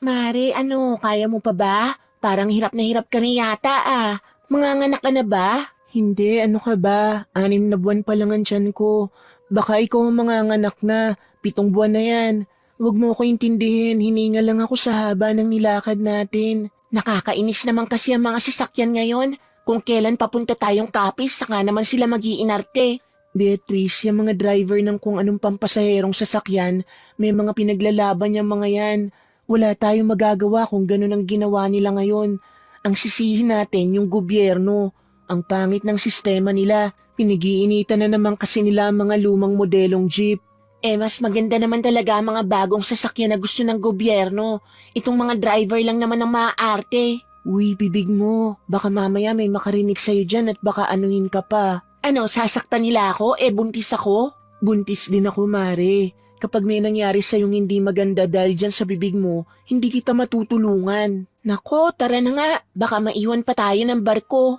Mare, kaya mo pa ba? Parang hirap na hirap ka na yata ah. Manganganak ka na ba? Hindi, ano ka ba? 6 na buwan pa lang ang tiyan ko. Baka ikaw ang manganganak na. 7 buwan na yan. Huwag mo ko intindihin, hininga lang ako sa haba ng nilakad natin. Nakakainis naman kasi ang mga sasakyan ngayon. Kung kailan papunta tayong kapis, saka naman sila mag-iinarte. Beatrice, yung mga driver ng kung anong pampasaherong sasakyan, may mga pinaglalaban yung mga yan. Wala tayong magagawa kung ganun ang ginawa nila ngayon. Ang sisihin natin yung gobyerno. Ang pangit ng sistema nila. Pinigiinitan na naman kasi nila ang mga lumang modelong jeep. Mas maganda naman talaga ang mga bagong sasakyan na gusto ng gobyerno. Itong mga driver lang naman ang maaarte. Uy, bibig mo. Baka mamaya may makarinig sa'yo dyan at baka anuhin ka pa. Ano, sasaktan nila ako? Buntis ako? Buntis din ako, Mare. Kapag may nangyari sa'yong hindi maganda dahil dyan sa bibig mo, hindi kita matutulungan. Nako, tara na nga. Baka maiwan pa tayo ng barko.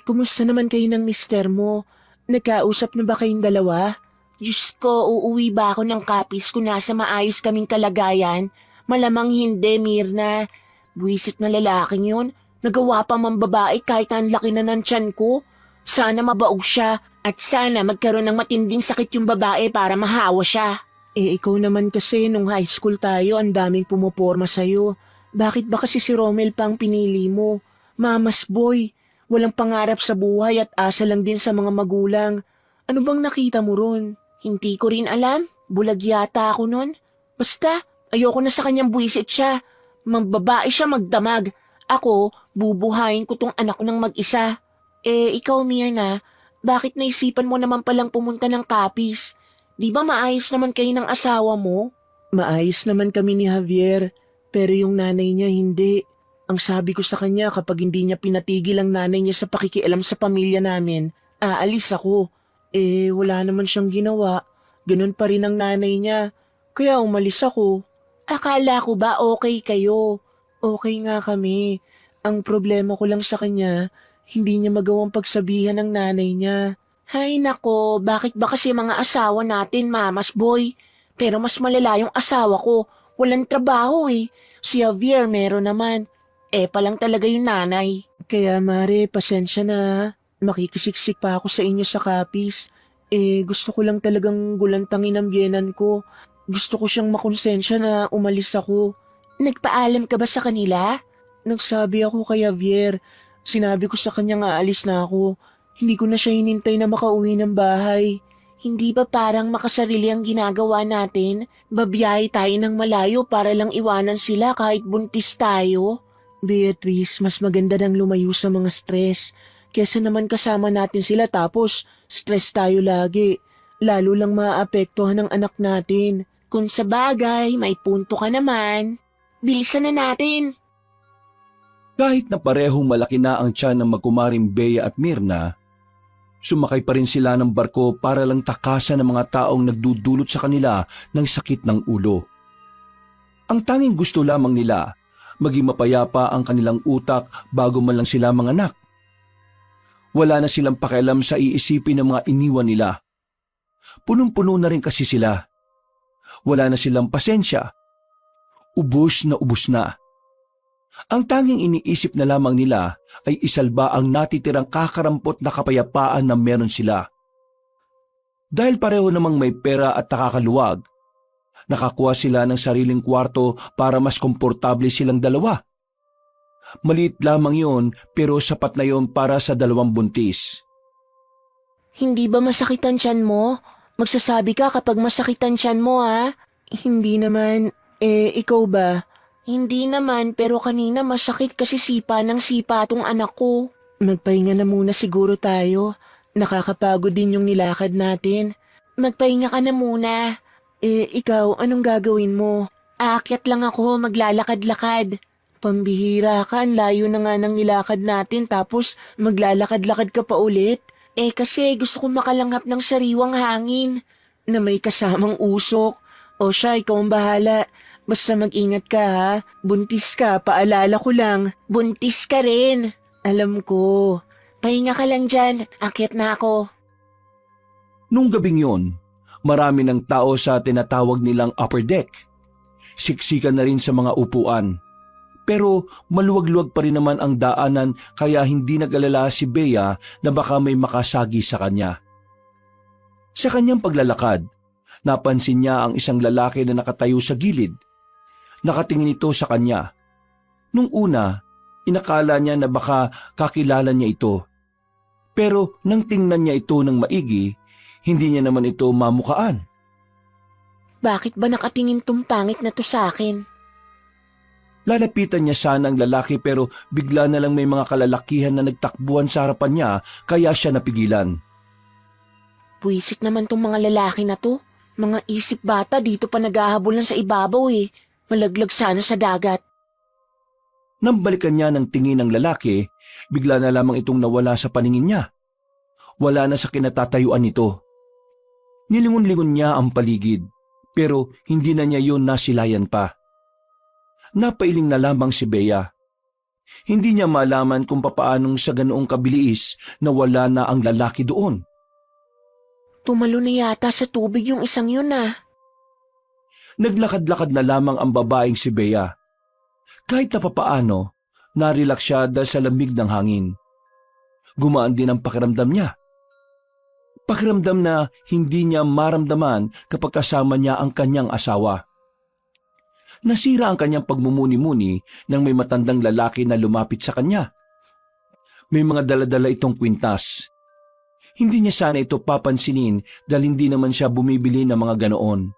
Kumusta naman kayo ng mister mo? Nagkausap na ba kayong dalawa? Diyos ko, uuwi ba ako ng kapis kung nasa maayos kaming kalagayan? Malamang hindi, Mirna. Buwisit na lalaking yun. Nagawa pa mang babae kahit ang laki na ng tiyan ko. Sana mabaog siya at sana magkaroon ng matinding sakit yung babae para mahawa siya. Ikaw naman kasi nung high school tayo ang daming pumoporma sa'yo. Bakit ba kasi si Romel pa ang pinili mo? Mama's boy. Walang pangarap sa buhay at asa lang din sa mga magulang. Ano bang nakita mo ron? Hindi ko rin alam. Bulag yata ako nun. Basta, ayoko na sa kanyang buwisit siya. Mambabae siya magdamag. Ako, bubuhayin ko tong anak ko ng mag-isa. Ikaw Mirna, bakit naisipan mo naman palang pumunta ng kapis? Di ba maayos naman kayo ng asawa mo? Maayos naman kami ni Javier, pero yung nanay niya hindi. Ang sabi ko sa kanya kapag hindi niya pinatigil ang nanay niya sa pakikialam sa pamilya namin, aalis ako. Wala naman siyang ginawa. Ganun pa rin ang nanay niya. Kaya umalis ako. Akala ko ba okay kayo? Okay nga kami. Ang problema ko lang sa kanya, hindi niya magawang pagsabihan ng nanay niya. Hay nako, bakit ba kasi mga asawa natin, mamas boy? Pero mas malala yung asawa ko. Walang trabaho eh. Si Javier meron naman. Palang talaga yung nanay. Kaya Mare, pasensya na. Makikisiksik pa ako sa inyo sa kapis. Gusto ko lang talagang gulantangin ang biyenan ko. Gusto ko siyang makonsensya na umalis ako. Nagpaalam ka ba sa kanila? Nagsabi ako kay Javier. Sinabi ko sa kanya nga alis na ako. Hindi ko na siya hinintay na makauwi ng bahay. Hindi ba parang makasarili ang ginagawa natin? Babiyahe tayo ng malayo para lang iwanan sila kahit buntis tayo? Beatrice, mas maganda nang lumayo sa mga stress. Kesa naman kasama natin sila tapos stress tayo lagi. Lalo lang maaapektuhan ng anak natin. Kung sa bagay, may punto ka naman. Bilisan na natin. Kahit na parehong malaki na ang tiyan ng magkumaring Bea at Mirna, sumakay pa rin sila ng barko para lang takasan ng mga taong nagdudulot sa kanila ng sakit ng ulo. Ang tanging gusto lamang nila, maging mapayapa ang kanilang utak bago man lang sila manganak. Wala na silang pakialam sa iisipin ng mga iniwan nila. Punong-puno na rin kasi sila. Wala na silang pasensya. Ubus na ubus na. Ang tanging iniisip na lamang nila ay isalba ang natitirang kakarampot na kapayapaan na meron sila. Dahil pareho namang may pera at nakakaluwag, nakakuha sila ng sariling kwarto para mas komportable silang dalawa. Maliit lamang yon pero sapat na yon para sa 2 buntis. Hindi ba masakit ang tiyan mo? Magsasabi ka kapag masakit ang tiyan mo ha? Hindi naman. Ikaw ba? Hindi naman pero kanina masakit kasi sipa ng sipa tong anak ko. Magpahinga na muna siguro tayo. Nakakapagod din yung nilakad natin. Magpahinga ka na muna. Ikaw, anong gagawin mo? Aakyat lang ako, maglalakad-lakad. Pambihira ka, ang layo na nga ng nilakad natin tapos maglalakad-lakad ka pa ulit. Kasi gusto ko makalanghap ng sariwang hangin na may kasamang usok. O siya, ikaw ang bahala. Basta mag-ingat ka ha. Buntis ka, paalala ko lang. Buntis ka rin. Alam ko. Pahinga ka lang dyan, akyat na ako. Nung gabing yon, marami ng tao sa tinatawag nilang upper deck. siksikan na rin sa mga upuan. Pero maluwag-luwag pa rin naman ang daanan kaya hindi nag-alala si Bea na baka may makasagi sa kanya. Sa kanyang paglalakad, napansin niya ang isang lalaki na nakatayo sa gilid. Nakatingin ito sa kanya. Nung una, inakala niya na baka kakilala niya ito. Pero nang tingnan niya ito ng maigi, hindi niya naman ito mamukaan. Bakit ba nakatingin tong pangit na to sa akin? Lalapitan niya sana ang lalaki pero bigla na lang may mga kalalakihan na nagtakbuhan sa harapan niya kaya siya napigilan. Buwisit naman tong mga lalaki na to. Mga isip bata dito pa naghahabulan sa ibabaw eh. Malaglag sana sa dagat. Nang balikan niya ng tingin ng lalaki, bigla na lamang itong nawala sa paningin niya. Wala na sa kinatatayuan nito. Nilingon-lingon niya ang paligid, pero hindi na niya yun nasilayan pa. Napailing na lamang si Bea. Hindi niya malaman kung papaanong sa ganoong kabilis na wala na ang lalaki doon. Tumalo na yata sa tubig yung isang yun ah. Naglakad-lakad na lamang ang babaeng si Bea. Kahit na papaano, narelax siya dahil sa lamig ng hangin. Gumaan din ang pakiramdam niya. Pakiramdam na hindi niya maramdaman kapag kasama niya ang kanyang asawa. Nasira ang kanyang pagmumuni-muni nang may matandang lalaki na lumapit sa kanya. May mga dala-dala itong kwintas. Hindi niya sana ito papansinin dahil hindi naman siya bumibili ng mga ganoon.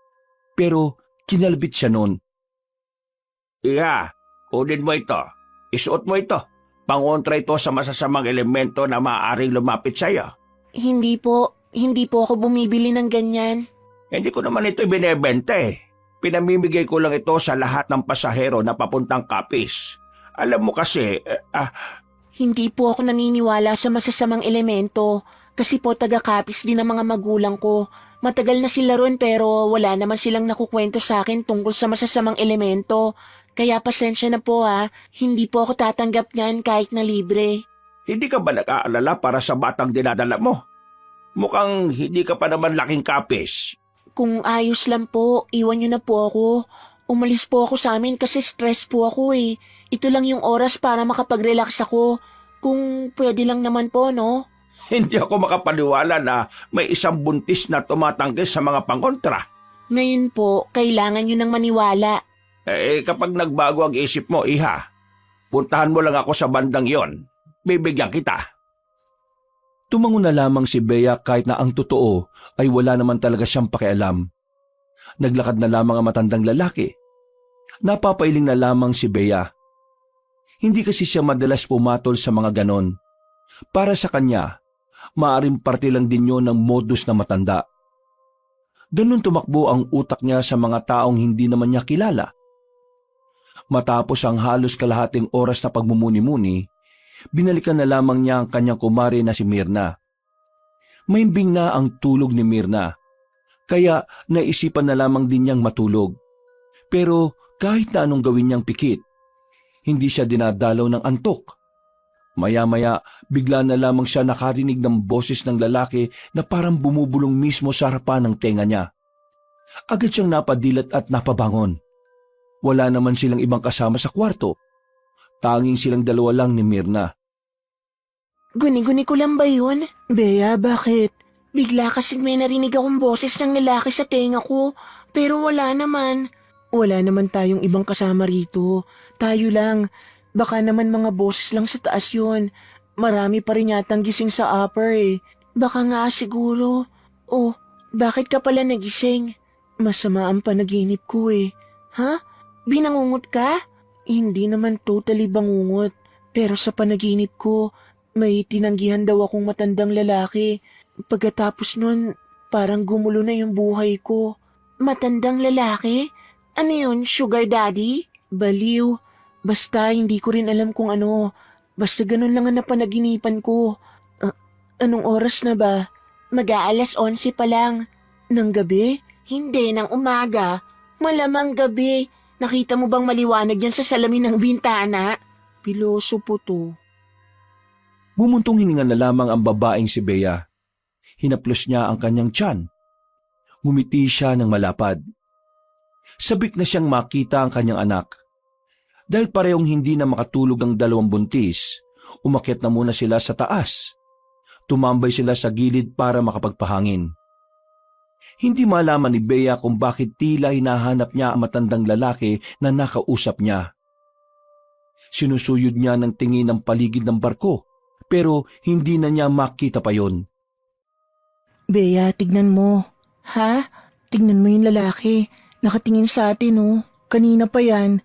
Pero kinalbit siya noon. Iha, kunin mo ito. Isuot mo ito. Pangontra ito sa masasamang elemento na maaaring lumapit sa iyo. Hindi po ako bumibili ng ganyan. Hindi ko naman ito ibinebenta eh. Pinamimigay ko lang ito sa lahat ng pasahero na papuntang Capiz. Alam mo kasi, Hindi po ako naniniwala sa masasamang elemento. Kasi po taga-Capiz din ang mga magulang ko. Matagal na sila ron pero wala naman silang nakukwento sa akin tungkol sa masasamang elemento. Kaya pasensya na po ha, hindi po ako tatanggap niyan kahit na libre. hindi ka ba nag-aalala para sa batang dinadala mo? Mukhang hindi ka pa naman laking Capiz. Kung ayos lang po, iwan niyo na po ako. Umalis po ako sa amin kasi stress po ako eh. Ito lang yung oras para makapag-relax ako. Kung pwede lang naman po, no? Hindi ako makapaniwala na may isang buntis na tumatanggi sa mga pangontra. Ngayon po, kailangan niyo nang maniwala. Kapag nagbago ang isip mo, Iha, puntahan mo lang ako sa bandang yon. Bibigyan kita. Tumango na lamang si Bea kahit na ang totoo ay wala naman talaga siyang pakialam. Naglakad na lamang ang matandang lalaki. Napapailing na lamang si Bea. Hindi kasi siya madalas pumatol sa mga ganon. Para sa kanya, maaring parte lang din yun ng modus na matanda. Ganun tumakbo ang utak niya sa mga taong hindi naman niya kilala. Matapos ang halos kalahating oras na pagmumuni-muni, binalikan na lamang niya ang kanyang kumare na si Mirna. Mahimbing na ang tulog ni Mirna, kaya naisipan na lamang din niyang matulog. Pero kahit na anong gawin niyang pikit, hindi siya dinadalaw ng antok. Maya-maya, bigla na lamang siya nakarinig ng boses ng lalaki na parang bumubulong mismo sa harapan ng tenga niya. Agad siyang napadilat at napabangon. Wala naman silang ibang kasama sa kwarto. Tanging silang dalawa lang ni Mirna. Guni-guni ko lang ba yun? Bea, bakit? Bigla kasing may narinig akong boses ng lalaki sa tenga ko, pero wala naman. Wala naman tayong ibang kasama rito. Tayo lang. Baka naman mga boses lang sa taas yun. Marami pa rin yatang gising sa upper eh. Baka nga siguro. Oh, bakit ka pala nagising? Masama ang panaginip ko eh. Ha? Binangungot ka? Hindi naman totally bangungot. Pero sa panaginip ko, may tinanggihan daw akong matandang lalaki. Pagkatapos nun, parang gumulo na yung buhay ko. Matandang lalaki? Ano yun, sugar daddy? Baliw. Basta hindi ko rin alam kung ano. Basta ganun lang ang napanaginipan ko. Anong oras na ba? Mag-aalas 11 pa lang. Ng gabi? Hindi, ng umaga. Malamang gabi. Nakita mo bang maliwanag yan sa salamin ng bintana? Piloso po to. Bumuntong hininga na lamang ang babaeng si Bea. Hinaplos niya ang kanyang tiyan. Ngumiti siya ng malapad. sabik na siyang makita ang kanyang anak. Dahil parehong hindi na makatulog ang dalawang buntis, umakyat na muna sila sa taas. Tumambay sila sa gilid para makapagpahangin. Hindi malaman ni Bea kung bakit tila hinahanap niya ang matandang lalaki na nakausap niya. Sinusuyod niya ng tingin ang paligid ng barko, pero hindi na niya makita pa yon. Bea, tignan mo. Ha? Tignan mo yung lalaki. Nakatingin sa atin, oh. Kanina pa yan.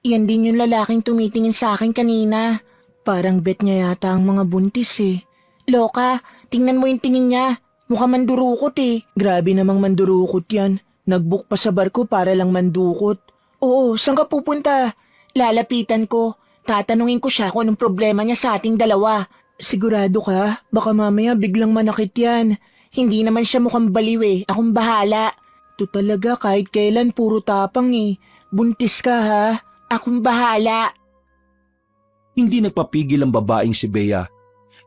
Iyan din yung lalaking tumitingin sa akin kanina. Parang bet niya yata ang mga buntis eh. Loka, tingnan mo yung tingin niya. Mukha mandurukot eh. Grabe namang mandurukot yan. Nagbook pa sa barko para lang mandukot. Oo, saan ka pupunta? Lalapitan ko. Tatanungin ko siya kung anong problema niya sa ating dalawa. Sigurado ka? Baka mamaya biglang manakit yan. Hindi naman siya mukhang baliw eh. Akong bahala. To talaga kahit kailan puro tapang eh. Buntis ka ha? Akong bahala. Hindi nagpapigil ang babaeng si Bea.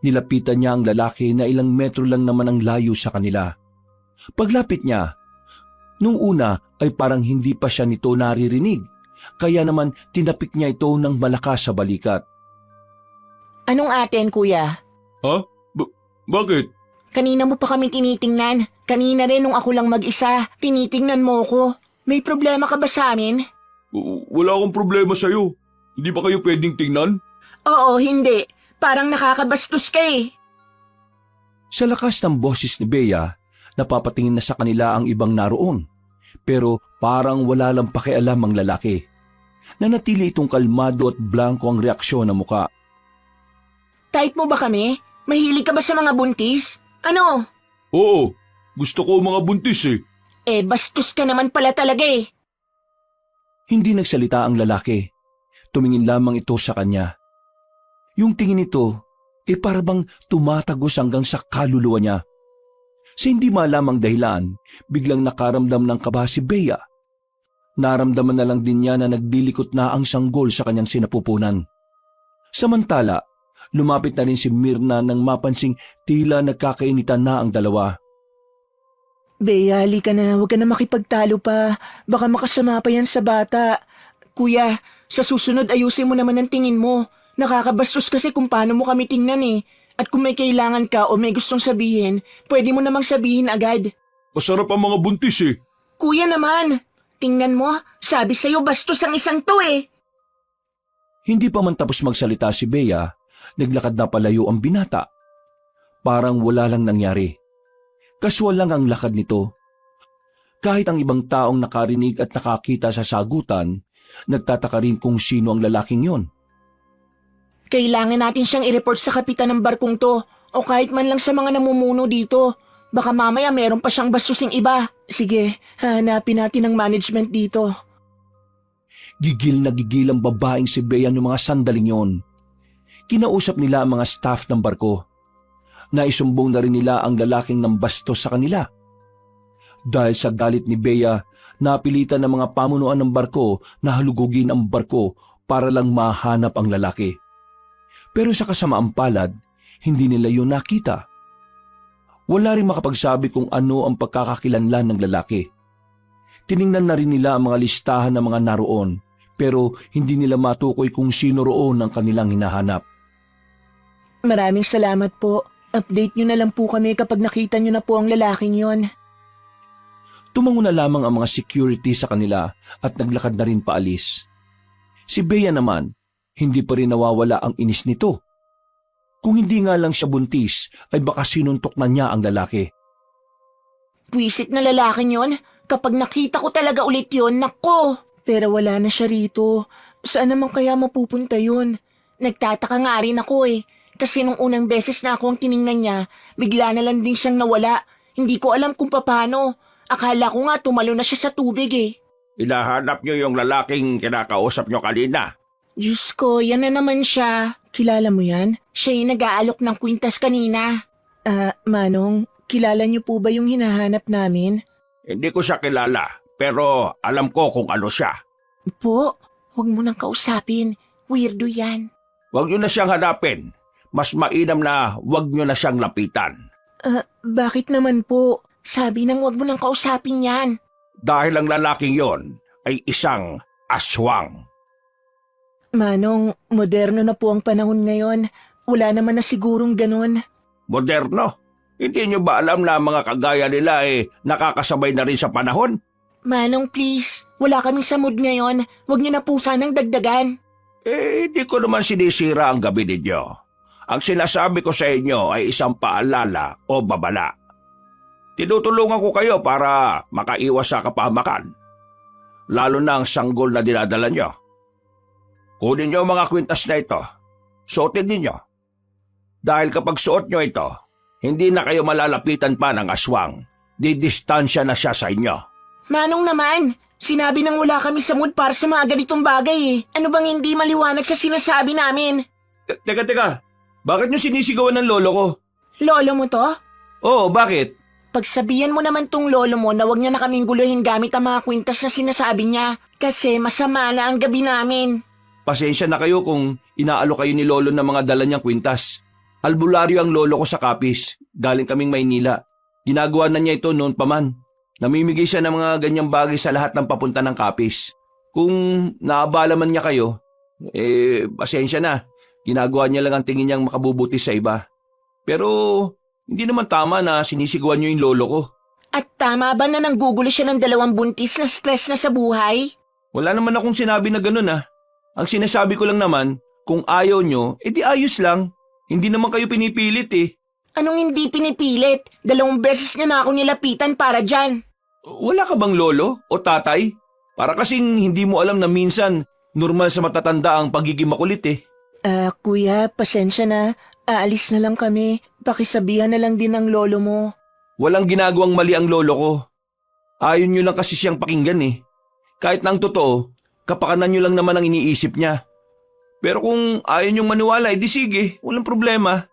Nilapitan niya ang lalaki na ilang metro lang naman ang layo sa kanila. Paglapit niya, nung una ay parang hindi pa siya nito naririnig, kaya naman tinapik niya ito ng malakas sa balikat. Anong atin, kuya? Ha? Bakit? Kanina mo pa kami tinitingnan. Kanina rin nung ako lang mag-isa. Tinitingnan mo ko. May problema ka ba sa amin? Wala akong problema sa'yo. Hindi ba kayo pwedeng tingnan? Oo, hindi. Parang nakakabastos ka eh. Sa lakas ng boses ni Bea, napapatingin na sa kanila ang ibang naroon. Pero parang wala lang pakialam ang lalaki. Nanatili itong kalmado at blanco ang reaksyon ng muka. Type mo ba kami? Mahilig ka ba sa mga buntis? Ano? Oo, gusto ko mga buntis eh. Eh, bastos ka naman pala talaga eh. Hindi nagsalita ang lalaki. Tumingin lamang ito sa kanya. Yung tingin nito, parang tumatagos hanggang sa kaluluwa niya. Sa hindi malamang dahilan, biglang nakaramdam ng kaba si Bea. Naramdaman na lang din niya na nagdilikot na ang sanggol sa kanyang sinapupunan. Samantala, lumapit na rin si Myrna nang mapansing tila nagkakainitan na ang dalawa. Bea, halika na. Huwag ka na makipagtalo pa. Baka makasama pa yan sa bata. Kuya, sa susunod ayusin mo naman ang tingin mo. Nakakabastos kasi kung paano mo kami tingnan eh. At kung may kailangan ka o may gustong sabihin, pwede mo namang sabihin agad. Masarap ang mga buntis eh. Kuya naman, tingnan mo, sabi sa'yo bastos ang isang to eh. Hindi pa man tapos magsalita si Bea, naglakad na palayo ang binata. Parang wala lang nangyari. Kaswal lang ang lakad nito. Kahit ang ibang taong nakarinig at nakakita sa sagutan, nagtataka rin kung sino ang lalaking yon. Kailangan natin siyang i-report sa kapitan ng barkong to o kahit man lang sa mga namumuno dito. Baka mamaya meron pa siyang bastusing iba. Sige, hanapin natin ang management dito. Gigil na gigil ang babaeng si Bea noong mga sandaling yon. Kinausap nila ang mga staff ng barko. Naisumbong na rin nila ang lalaking nambastos sa kanila. Dahil sa galit ni Bea, napilitan ng mga pamunuan ng barko na halugugin ang barko para lang mahanap ang lalaki. Pero sa kasamaang palad, hindi nila yun nakita. Wala rin makapagsabi kung ano ang pagkakakilanlan ng lalaki. Tiningnan na rin nila ang mga listahan ng mga naroon, pero hindi nila matukoy kung sino roon ang kanilang hinahanap. Maraming salamat po. Update nyo na lang po kami kapag nakita nyo na po ang lalaking yon. Tumango na lamang ang mga security sa kanila at naglakad na rin paalis. Si Bea naman, hindi pa rin nawawala ang inis nito. Kung hindi nga lang siya buntis, ay baka sinuntok na niya ang lalaki. Pwisit na lalaking yon. Kapag nakita ko talaga ulit yon, nako! Pero wala na siya rito. Saan naman kaya mapupunta yun? Nagtataka nga rin ako eh. Kasi nung unang beses na ako ang tiningnan niya, bigla na lang din siyang nawala. Hindi ko alam kung paano. Akala ko nga tumalo na siya sa tubig eh. Hinahanap niyo yung lalaking kinakausap niyo kanina. Diyos ko, yan na naman siya. Kilala mo yan? Siya yung nag-aalok ng kwintas kanina. Manong, kilala niyo po ba yung hinahanap namin? Hindi ko siya kilala, pero alam ko kung ano siya. Po, huwag mo nang kausapin. Weirdo yan. Huwag niyo na siyang hanapin. Mas mainam na huwag niyo na siyang lapitan. Bakit naman po? Sabi nang huwag mo nang kausapin yan. Dahil ang lalaking yon ay isang aswang. Manong, moderno na po ang panahon ngayon. Wala naman na sigurong ganun. Moderno? Hindi nyo ba alam na mga kagaya nila nakakasabay na rin sa panahon? Manong, please. Wala kaming sa mood ngayon. Huwag niyo na po sanang dagdagan. Hindi ko naman sinisira ang gabi ninyo. Ang sinasabi ko sa inyo ay isang paalala o babala. Tinutulungan ko kayo para makaiwas sa kapahamakan. Lalo na ang sanggol na dinadala nyo. Kunin nyo ang mga kwintas na ito. Suotin ninyo. Dahil kapag suot nyo ito, hindi na kayo malalapitan pa ng aswang. Didistansya na siya sa inyo. Manong naman, sinabi nang wala kami sa mood para sa mga ganitong bagay eh. Ano bang hindi maliwanag sa sinasabi namin? Teka. Bakit nyo sinisigawan ng lolo ko? Lolo mo to? Oo, bakit? Pagsabihan mo naman tong lolo mo na wag niya na kaming guluhin gamit ang mga kwintas na sinasabi niya. Kasi masama na ang gabi namin. Pasensya na kayo kung inaalok kayo ni lolo ng mga dala niyang kwintas. Albularyo ang lolo ko sa Kapis. Galing kaming Maynila. Ginagawa na niya ito noon pa man. Namimigay siya ng mga ganyang bagay sa lahat ng papunta ng Kapis. Kung naabala man niya kayo, pasensya na. Ginagawa niya lang ang tingin niyang makabubuti sa iba. Pero hindi naman tama na sinisigawan niyo yung lolo ko. At tama ba na nanggugulo siya ng 2 buntis na stress na sa buhay? Wala naman akong sinabi na ganun ah. Ang sinasabi ko lang naman, kung ayaw nyo, edi ayos lang. Hindi naman kayo pinipilit eh. Anong hindi pinipilit? 2 beses niya na ako nilapitan para dyan. Wala ka bang lolo o tatay? Para kasing hindi mo alam na minsan, normal sa matatanda ang pagiging makulit eh. Kuya, pasensya na. Aalis na lang kami. Pakisabihan na lang din ng lolo mo. Walang ginagawang mali ang lolo ko. Ayaw nyo lang kasi siyang pakinggan eh. Kahit na ang totoo, kapakanan nyo lang naman ang iniisip niya. Pero kung ayaw nyong maniwala, edi sige, walang problema.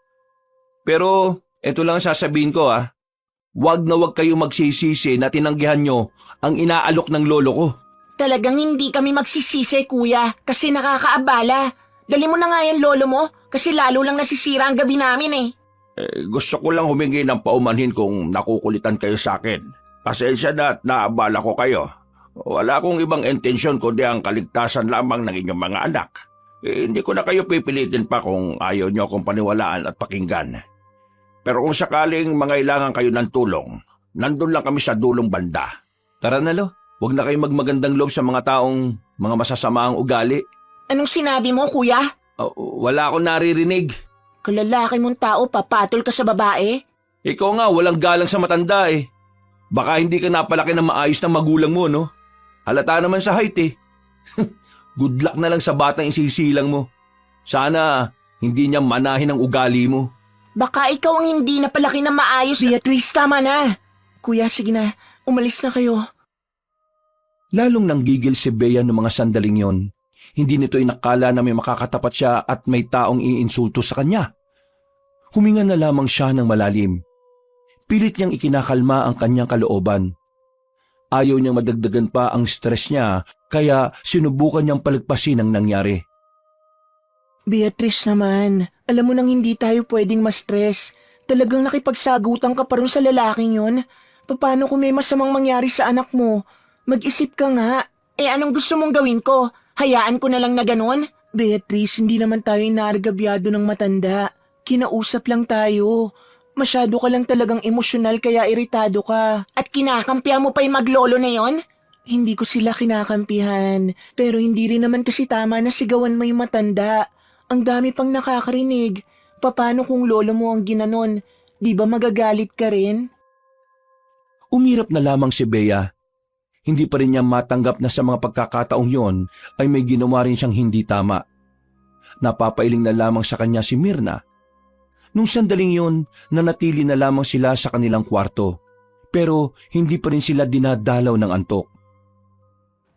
Pero eto lang ang sasabihin ko ah. Wag na wag kayo magsisisi na tinanggihan nyo ang inaalok ng lolo ko. Talagang hindi kami magsisisi, kuya, kasi nakakaabala. Dali mo na nga yan, lolo mo, kasi lalo lang nasisira ang gabi namin eh. Gusto ko lang humingi ng paumanhin kung nakukulitan kayo sa akin. Pasensya na at naabala ko kayo. Wala akong ibang intensyon kundi ang kaligtasan lamang ng inyong mga anak. Hindi ko na kayo pipilitin pa kung ayaw nyo akong paniwalaan at pakinggan. Pero kung sakaling mangailangan kayo ng tulong, nandun lang kami sa dulong banda. Tara na lo, wag na kayo magmagandang loob sa mga taong mga masasamaang ugali. Anong sinabi mo, kuya? Wala akong naririnig. Kalalaki mong tao, papatol ka sa babae? Ikaw nga, walang galang sa matanda eh. Baka hindi ka napalaki ng maayos ng magulang mo, no? Halata naman sa height eh. Good luck na lang sa batang isisilang mo. Sana hindi niya manahin ang ugali mo. Baka ikaw ang hindi napalaki na maayos. Beatrice, tama na. Kuya, sige na. Umalis na kayo. Lalong nanggigil si Bea noong mga sandaling yon. Hindi nito inakala na may makakatapat siya at may taong iinsulto sa kanya. Huminga na lamang siya ng malalim. Pilit niyang ikinakalma ang kanyang kalooban. Ayaw niyang madagdagan pa ang stress niya, kaya sinubukan niyang palagpasin ang nangyari. Beatrice naman, alam mo nang hindi tayo pwedeng ma-stress. Talagang nakipagsagutan ka pa rin sa lalaking yon. Paano kung may masamang mangyari sa anak mo? Mag-isip ka nga. Anong gusto mong gawin ko? Hayaan ko na lang na ganon? Beatrice, hindi naman tayo inaargabyado ng matanda. Kinausap lang tayo. Masyado ka lang talagang emosyonal kaya iritado ka. At kinakampihan mo pa yung maglolo na yon? Hindi ko sila kinakampihan. Pero hindi rin naman kasi tama na sigawan mo yung matanda. Ang dami pang nakakarinig. Paano kung lolo mo ang ginanon? Di ba magagalit ka rin? Umirap na lamang si Bea. Hindi pa rin niya matanggap na sa mga pagkakataong yon ay may ginawa rin siyang hindi tama. Napapailing na lamang sa kanya si Myrna. Nung sandaling yon, nanatili na lamang sila sa kanilang kwarto. Pero hindi pa rin sila dinadalaw ng antok.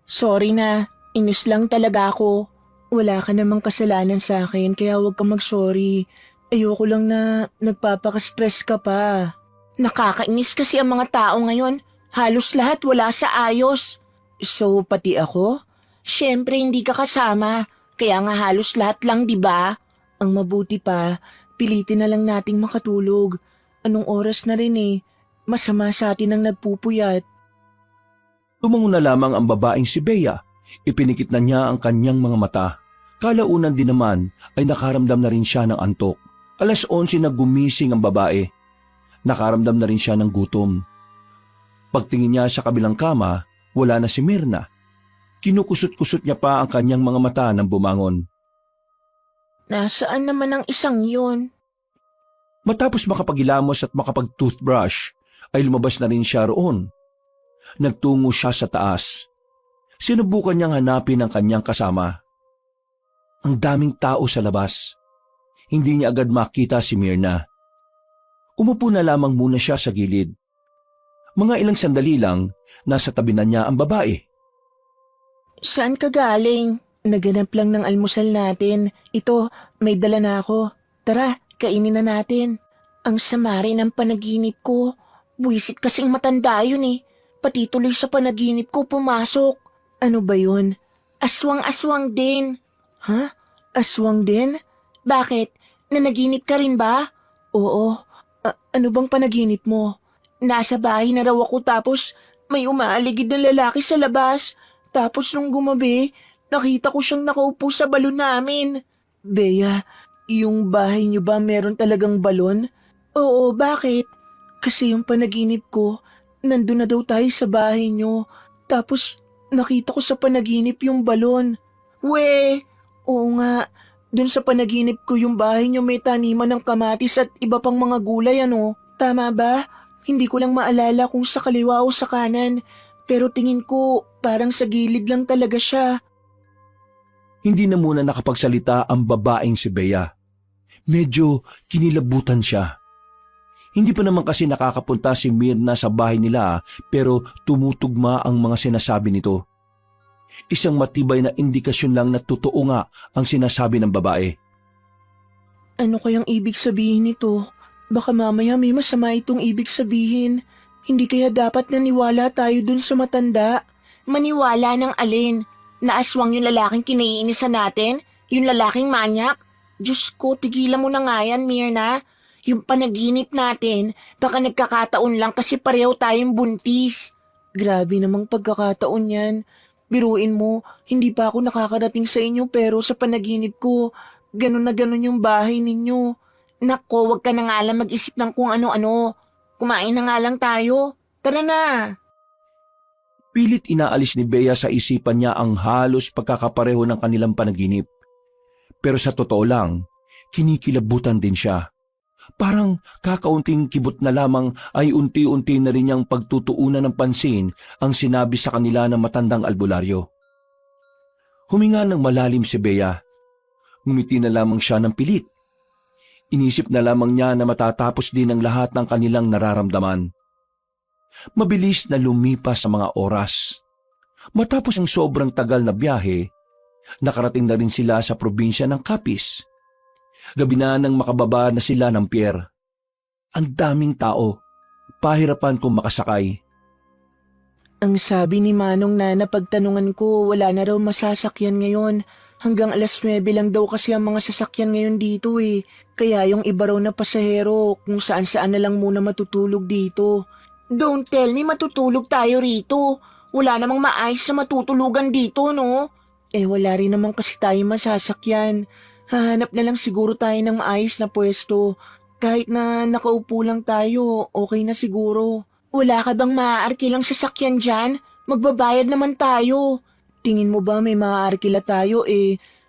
Sorry na, inis lang talaga ako. Wala ka namang kasalanan sa akin kaya huwag kang mag-sorry. Ayoko lang na nagpapaka-stress ka pa. Nakakainis kasi ang mga tao ngayon. Halos lahat wala sa ayos. So, pati ako? Siyempre, hindi ka kasama. Kaya nga halos lahat lang, di ba? Ang mabuti pa, pilitin na lang nating makatulog. Anong oras na rin eh. Masama sa atin ang nagpupuyat. Tumango na lamang ang babaeng si Bea. Ipinikit na niya ang kanyang mga mata. Kalaunan din naman ay nakaramdam na rin siya ng antok. 11:00 na gumising ang babae. Nakaramdam na rin siya ng gutom. Pagtingin niya sa kabilang kama, wala na si Myrna. Kinukusot-kusot niya pa ang kanyang mga mata nang bumangon. Nasaan naman ang isang yun? Matapos makapagilamos at makapag-toothbrush, ay lumabas na rin siya roon. Nagtungo siya sa taas. Sinubukan niyang hanapin ang kanyang kasama. Ang daming tao sa labas. Hindi niya agad makita si Myrna. Umupo na lamang muna siya sa gilid. Mga ilang sandali lang, nasa tabi na niya ang babae. Saan ka galing? Naganap lang ng almusal natin. Ito, may dala na ako. Tara, kainin na natin. Ang sama rin ng panaginip ko. Buwisit kasing matanda yun eh. Pati tuloy sa panaginip ko pumasok. Ano ba yun? Aswang-aswang din. Ha? Aswang din? Bakit? Nanaginip ka rin ba? Oo. Ano bang panaginip mo? Nasa bahay na raw ako tapos may umaaligid na lalaki sa labas. Tapos nung gumabi, nakita ko siyang nakaupo sa balon namin. Bea, yung bahay niyo ba meron talagang balon? Oo, bakit? Kasi yung panaginip ko, nandun na daw tayo sa bahay niyo. Tapos nakita ko sa panaginip yung balon. We, oo nga. Dun sa panaginip ko yung bahay niyo may taniman ng kamatis at iba pang mga gulay ano. Tama ba? Hindi ko lang maalala kung sa kaliwa o sa kanan. Pero tingin ko parang sa gilid lang talaga siya. Hindi na muna nakapagsalita ang babaeng si Bea. Medyo kinilabutan siya. Hindi pa naman kasi nakakapunta si Myrna sa bahay nila pero tumutugma ang mga sinasabi nito. Isang matibay na indikasyon lang na totoo nga ang sinasabi ng babae. Ano kayang ibig sabihin nito? Baka mamaya may masama itong ibig sabihin. Hindi kaya dapat naniwala tayo dun sa matanda? Maniwala ng alin? Na aswang yung lalaking kinaiinisan natin? Yung lalaking manyak? Diyos ko, tigilan mo na nga yan, Myrna. Yung panaginip natin, baka nagkakataon lang kasi pareho tayong buntis. Grabe namang pagkakataon yan. Biruin mo, hindi pa ako nakakarating sa inyo pero sa panaginip ko, ganun na ganun yung bahay ninyo. Nako, wag ka na nga lang mag-isip ng kung ano-ano. Kumain na nga lang tayo. Tara na. Pilit inaalis ni Bea sa isipan niya ang halos pagkakapareho ng kanilang panaginip. Pero sa totoo lang, kinikilabutan din siya. Parang kakaunting kibot na lamang ay unti-unti na rin niyang pagtutuunan ng pansin ang sinabi sa kanila ng matandang albularyo. Huminga ng malalim si Bea. Ngumiti na lamang siya ng pilit. Inisip na lamang niya na matatapos din ang lahat ng kanilang nararamdaman. Mabilis na lumipas sa mga oras. Matapos ang sobrang tagal na biyahe, nakarating na rin sila sa probinsya ng Capiz. Gabi na nang makababa na sila ng pier. Ang daming tao, pahirapan kung makasakay. Ang sabi ni Manong na napagtanungan ko, wala na raw masasakyan ngayon. Hanggang 9:00 lang daw kasi ang mga sasakyan ngayon dito eh. Kaya yung iba raw na pasahero kung saan-saan na lang muna matutulog dito. Don't tell me matutulog tayo rito. Wala namang maayos na matutulugan dito, no? Eh wala rin naman kasi tayo masasakyan. Hahanap na lang siguro tayo ng maayos na pwesto. Kahit na nakaupo lang tayo, okay na siguro. Wala ka bang maaarkilang sasakyan dyan? Magbabayad naman tayo. Tingin mo ba may maaarkila tayo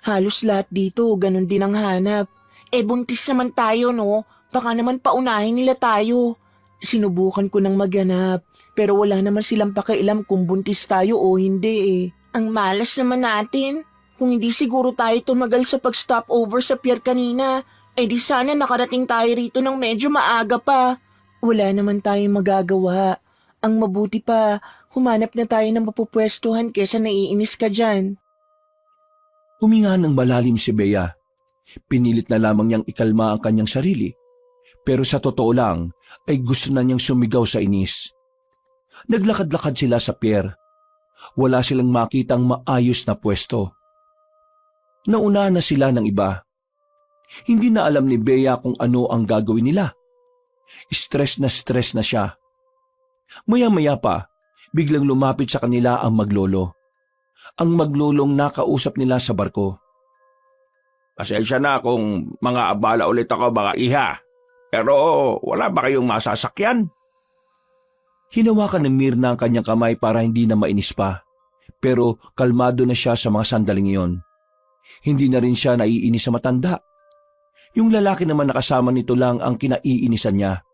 halos lahat dito, ganun din ang hanap. Buntis naman tayo no, baka naman paunahin nila tayo. Sinubukan ko nang maghanap, pero wala naman silang pakialam kung buntis tayo o hindi. Ang malas naman natin. Kung hindi siguro tayo tumagal sa pag-stop over sa pier kanina, di sana nakarating tayo rito ng medyo maaga pa. Wala naman tayong magagawa. Ang mabuti pa, humanap na tayo ng mapupwestuhan kesa naiinis ka dyan. Huminga ng malalim si Bea. Pinilit na lamang niyang ikalma ang kanyang sarili. Pero sa totoo lang, ay gusto na niyang sumigaw sa inis. Naglakad-lakad sila sa pier. Wala silang makitang maayos na pwesto. Nauna na sila ng iba. Hindi na alam ni Bea kung ano ang gagawin nila. Stress na siya. Maya-maya pa, biglang lumapit sa kanila ang maglolo. Ang maglolong nakausap nila sa barko. Pasensya na kung mga abala ulit ako mga iha. Pero wala ba kayong masasakyan? Hinawakan ni Mirna ang kanyang kamay para hindi na mainis pa. Pero kalmado na siya sa mga sandaling iyon. Hindi na rin siya naiinis sa matanda. Yung lalaki naman nakasama nito lang ang kinaiinisan niya.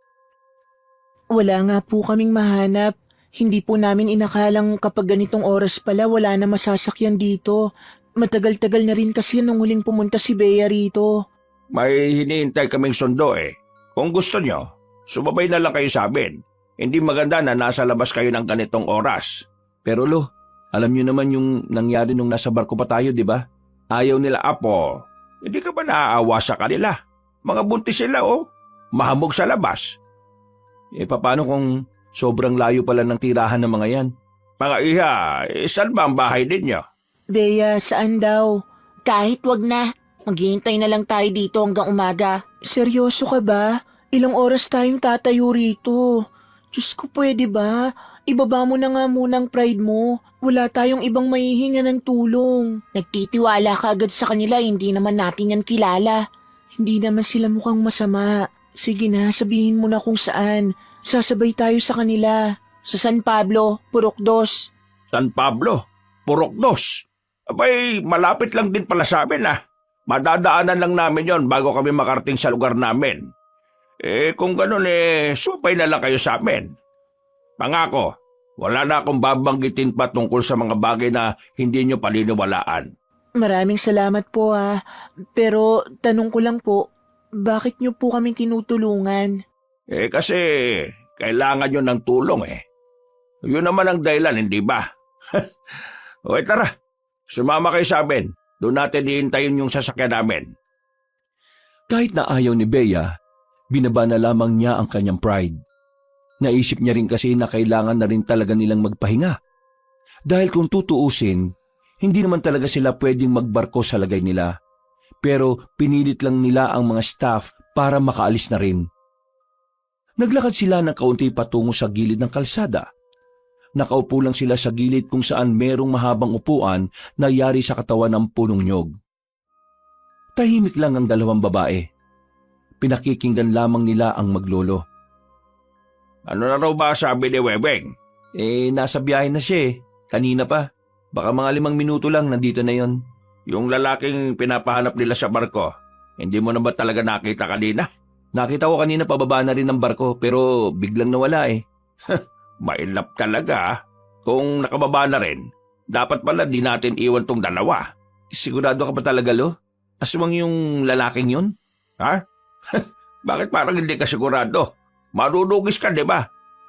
Wala nga po kaming mahanap. Hindi po namin inakalang kapag ganitong oras pala wala na masasakyan dito. Matagal-tagal na rin kasi nung huling pumunta si Bea rito. May hinihintay kaming sundo eh. Kung gusto nyo, sumabay na lang kayo sa amin. Hindi maganda na nasa labas kayo ng ganitong oras. Pero lo, alam niyo naman yung nangyari nung nasa barko pa tayo, di ba? Ayaw nila, Apo. Hindi ka ba naaawa sa kanila? Mga buntis sila, oh. Mahamog sa labas. Paano kung sobrang layo pala ng tirahan ng mga yan? Mga iha, saan ba ang bahay ninyo? Bea, saan daw? Kahit wag na. Maghihintay na lang tayo dito hanggang umaga. Seryoso ka ba? Ilang oras tayong tatayo rito? Diyos ko, pwede ba? Ibaba mo na nga muna ang pride mo. Wala tayong ibang mahihinga ng tulong. Nagtitiwala ka agad sa kanila, hindi naman natin yan kilala. Hindi naman sila mukhang masama. Sige na, sabihin mo na kung saan. Sasabay tayo sa kanila. Sa San Pablo, Purok 2. San Pablo? Purok 2? Abay, malapit lang din pala sa amin ah. Madadaanan lang namin yon bago kami makarating sa lugar namin. Kung ganun supay na lang kayo sa amin. Pangako, wala na akong babanggitin pa tungkol sa mga bagay na hindi nyo paniniwalaan. Maraming salamat po Pero tanong ko lang po, bakit niyo po kami tinutulungan? Kasi kailangan nyo ng tulong eh. Yun naman ang dahilan, hindi ba? O tara, sumama kayo sa amin. Doon natin iintayin yung sasakyan namin. Kahit na ayaw ni Bea, binaba na lamang niya ang kanyang pride. Naisip niya rin kasi na kailangan na rin talaga nilang magpahinga. Dahil kung tutuusin, hindi naman talaga sila pwedeng magbarko sa lagay nila. Pero pinilit lang nila ang mga staff para makaalis na rin. Naglakad sila ng kaunti patungo sa gilid ng kalsada. Nakaupo lang sila sa gilid kung saan merong mahabang upuan na yari sa katawan ng punong nyog. Tahimik lang ang dalawang babae. Pinakikinggan lamang nila ang maglolo. Ano na raw ba sabi ni Webeng? Nasa biyahe na siya kanina pa. Baka mga 5 minuto lang nandito na yon. Yung lalaking pinapahanap nila sa barko, hindi mo na ba talaga nakita kanina? Nakita ko kanina pababa na rin ng barko pero biglang nawala Mailap talaga ah. Kung nakababa na rin, dapat pala di natin iwan tong dalawa. Sigurado ka pa talaga, Lo? Aswang yung lalaking yun? Ha? Bakit parang hindi ka sigurado? Marunugis ka, di ba?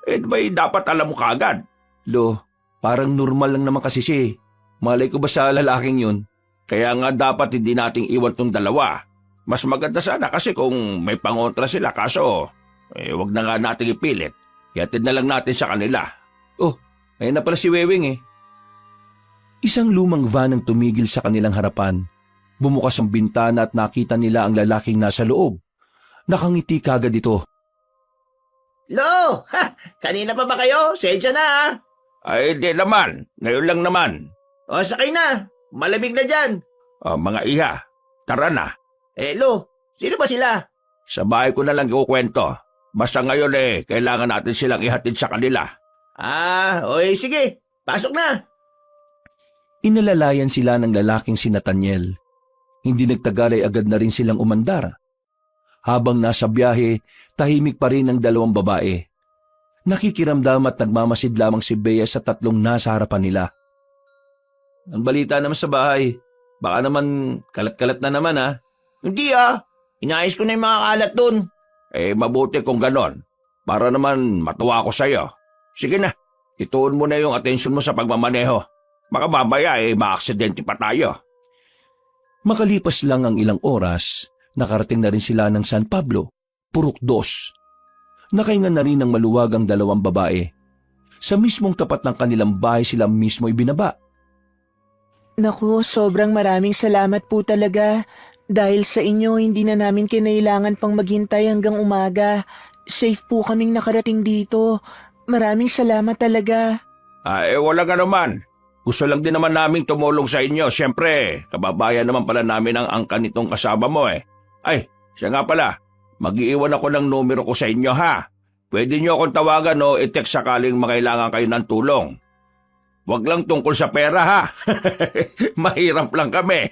May dapat alam mo kagad. Lo, parang normal lang naman kasi siya. Malay ko ba sa lalaking yun? Kaya nga dapat hindi nating iwan tong dalawa. Mas maganda sana kasi kung may pangontra sila kaso, wag na nga nating ipilit. Ihatid na lang natin sa kanila. Oh, ayun na pala si Wewing Isang lumang van ang tumigil sa kanilang harapan. Bumukas ang bintana at nakita nila ang lalaking nasa loob. Nakangiti kagad ito. Lo! Ha! Kanina pa ba kayo? Sensya na Ay, di naman. Ngayon lang naman. O, sakay na. Malamig na dyan. Mga iha, tara na. Lo, sino ba sila? Sa bahay ko na lang ikukwento. Basta ngayon kailangan natin silang ihatid sa kanila. Sige. Pasok na. Inalalayan sila ng lalaking si Nathaniel. Hindi nagtagal ay agad na rin silang umandar. Habang nasa biyahe, tahimik pa rin ang dalawang babae. Nakikiramdam at nagmamasid lamang si Bea sa tatlong nasa harapan nila. Ang balita naman sa bahay, baka naman kalat-kalat na naman Hindi Inayos ko na yung mga kalat dun. Mabuti kung ganon. Para naman matuwa ako sa'yo. Sige na, ituon mo na yung atensyon mo sa pagmamaneho. Baka mamaya maaksidente pa tayo. Makalipas lang ang ilang oras, nakarating na rin sila ng San Pablo, Purok 2. Nakahinga na rin ng maluwag ang dalawang babae. Sa mismong tapat ng kanilang bahay sila mismo ibinaba. Naku, sobrang maraming salamat po talaga. Dahil sa inyo, hindi na namin kinailangan pang maghintay hanggang umaga. Safe po kaming nakarating dito. Maraming salamat talaga. Wala nga naman. Gusto lang din naman naming tumulong sa inyo. Siyempre, kababayan naman pala namin ang angkan nitong kasama mo eh. Ay, siya nga pala. Mag-iiwan ako ng numero ko sa inyo ha. Pwede niyo akong tawagan o i-text sakaling makailangan kayo ng tulong. Huwag lang tungkol sa pera ha. Mahirap lang kami.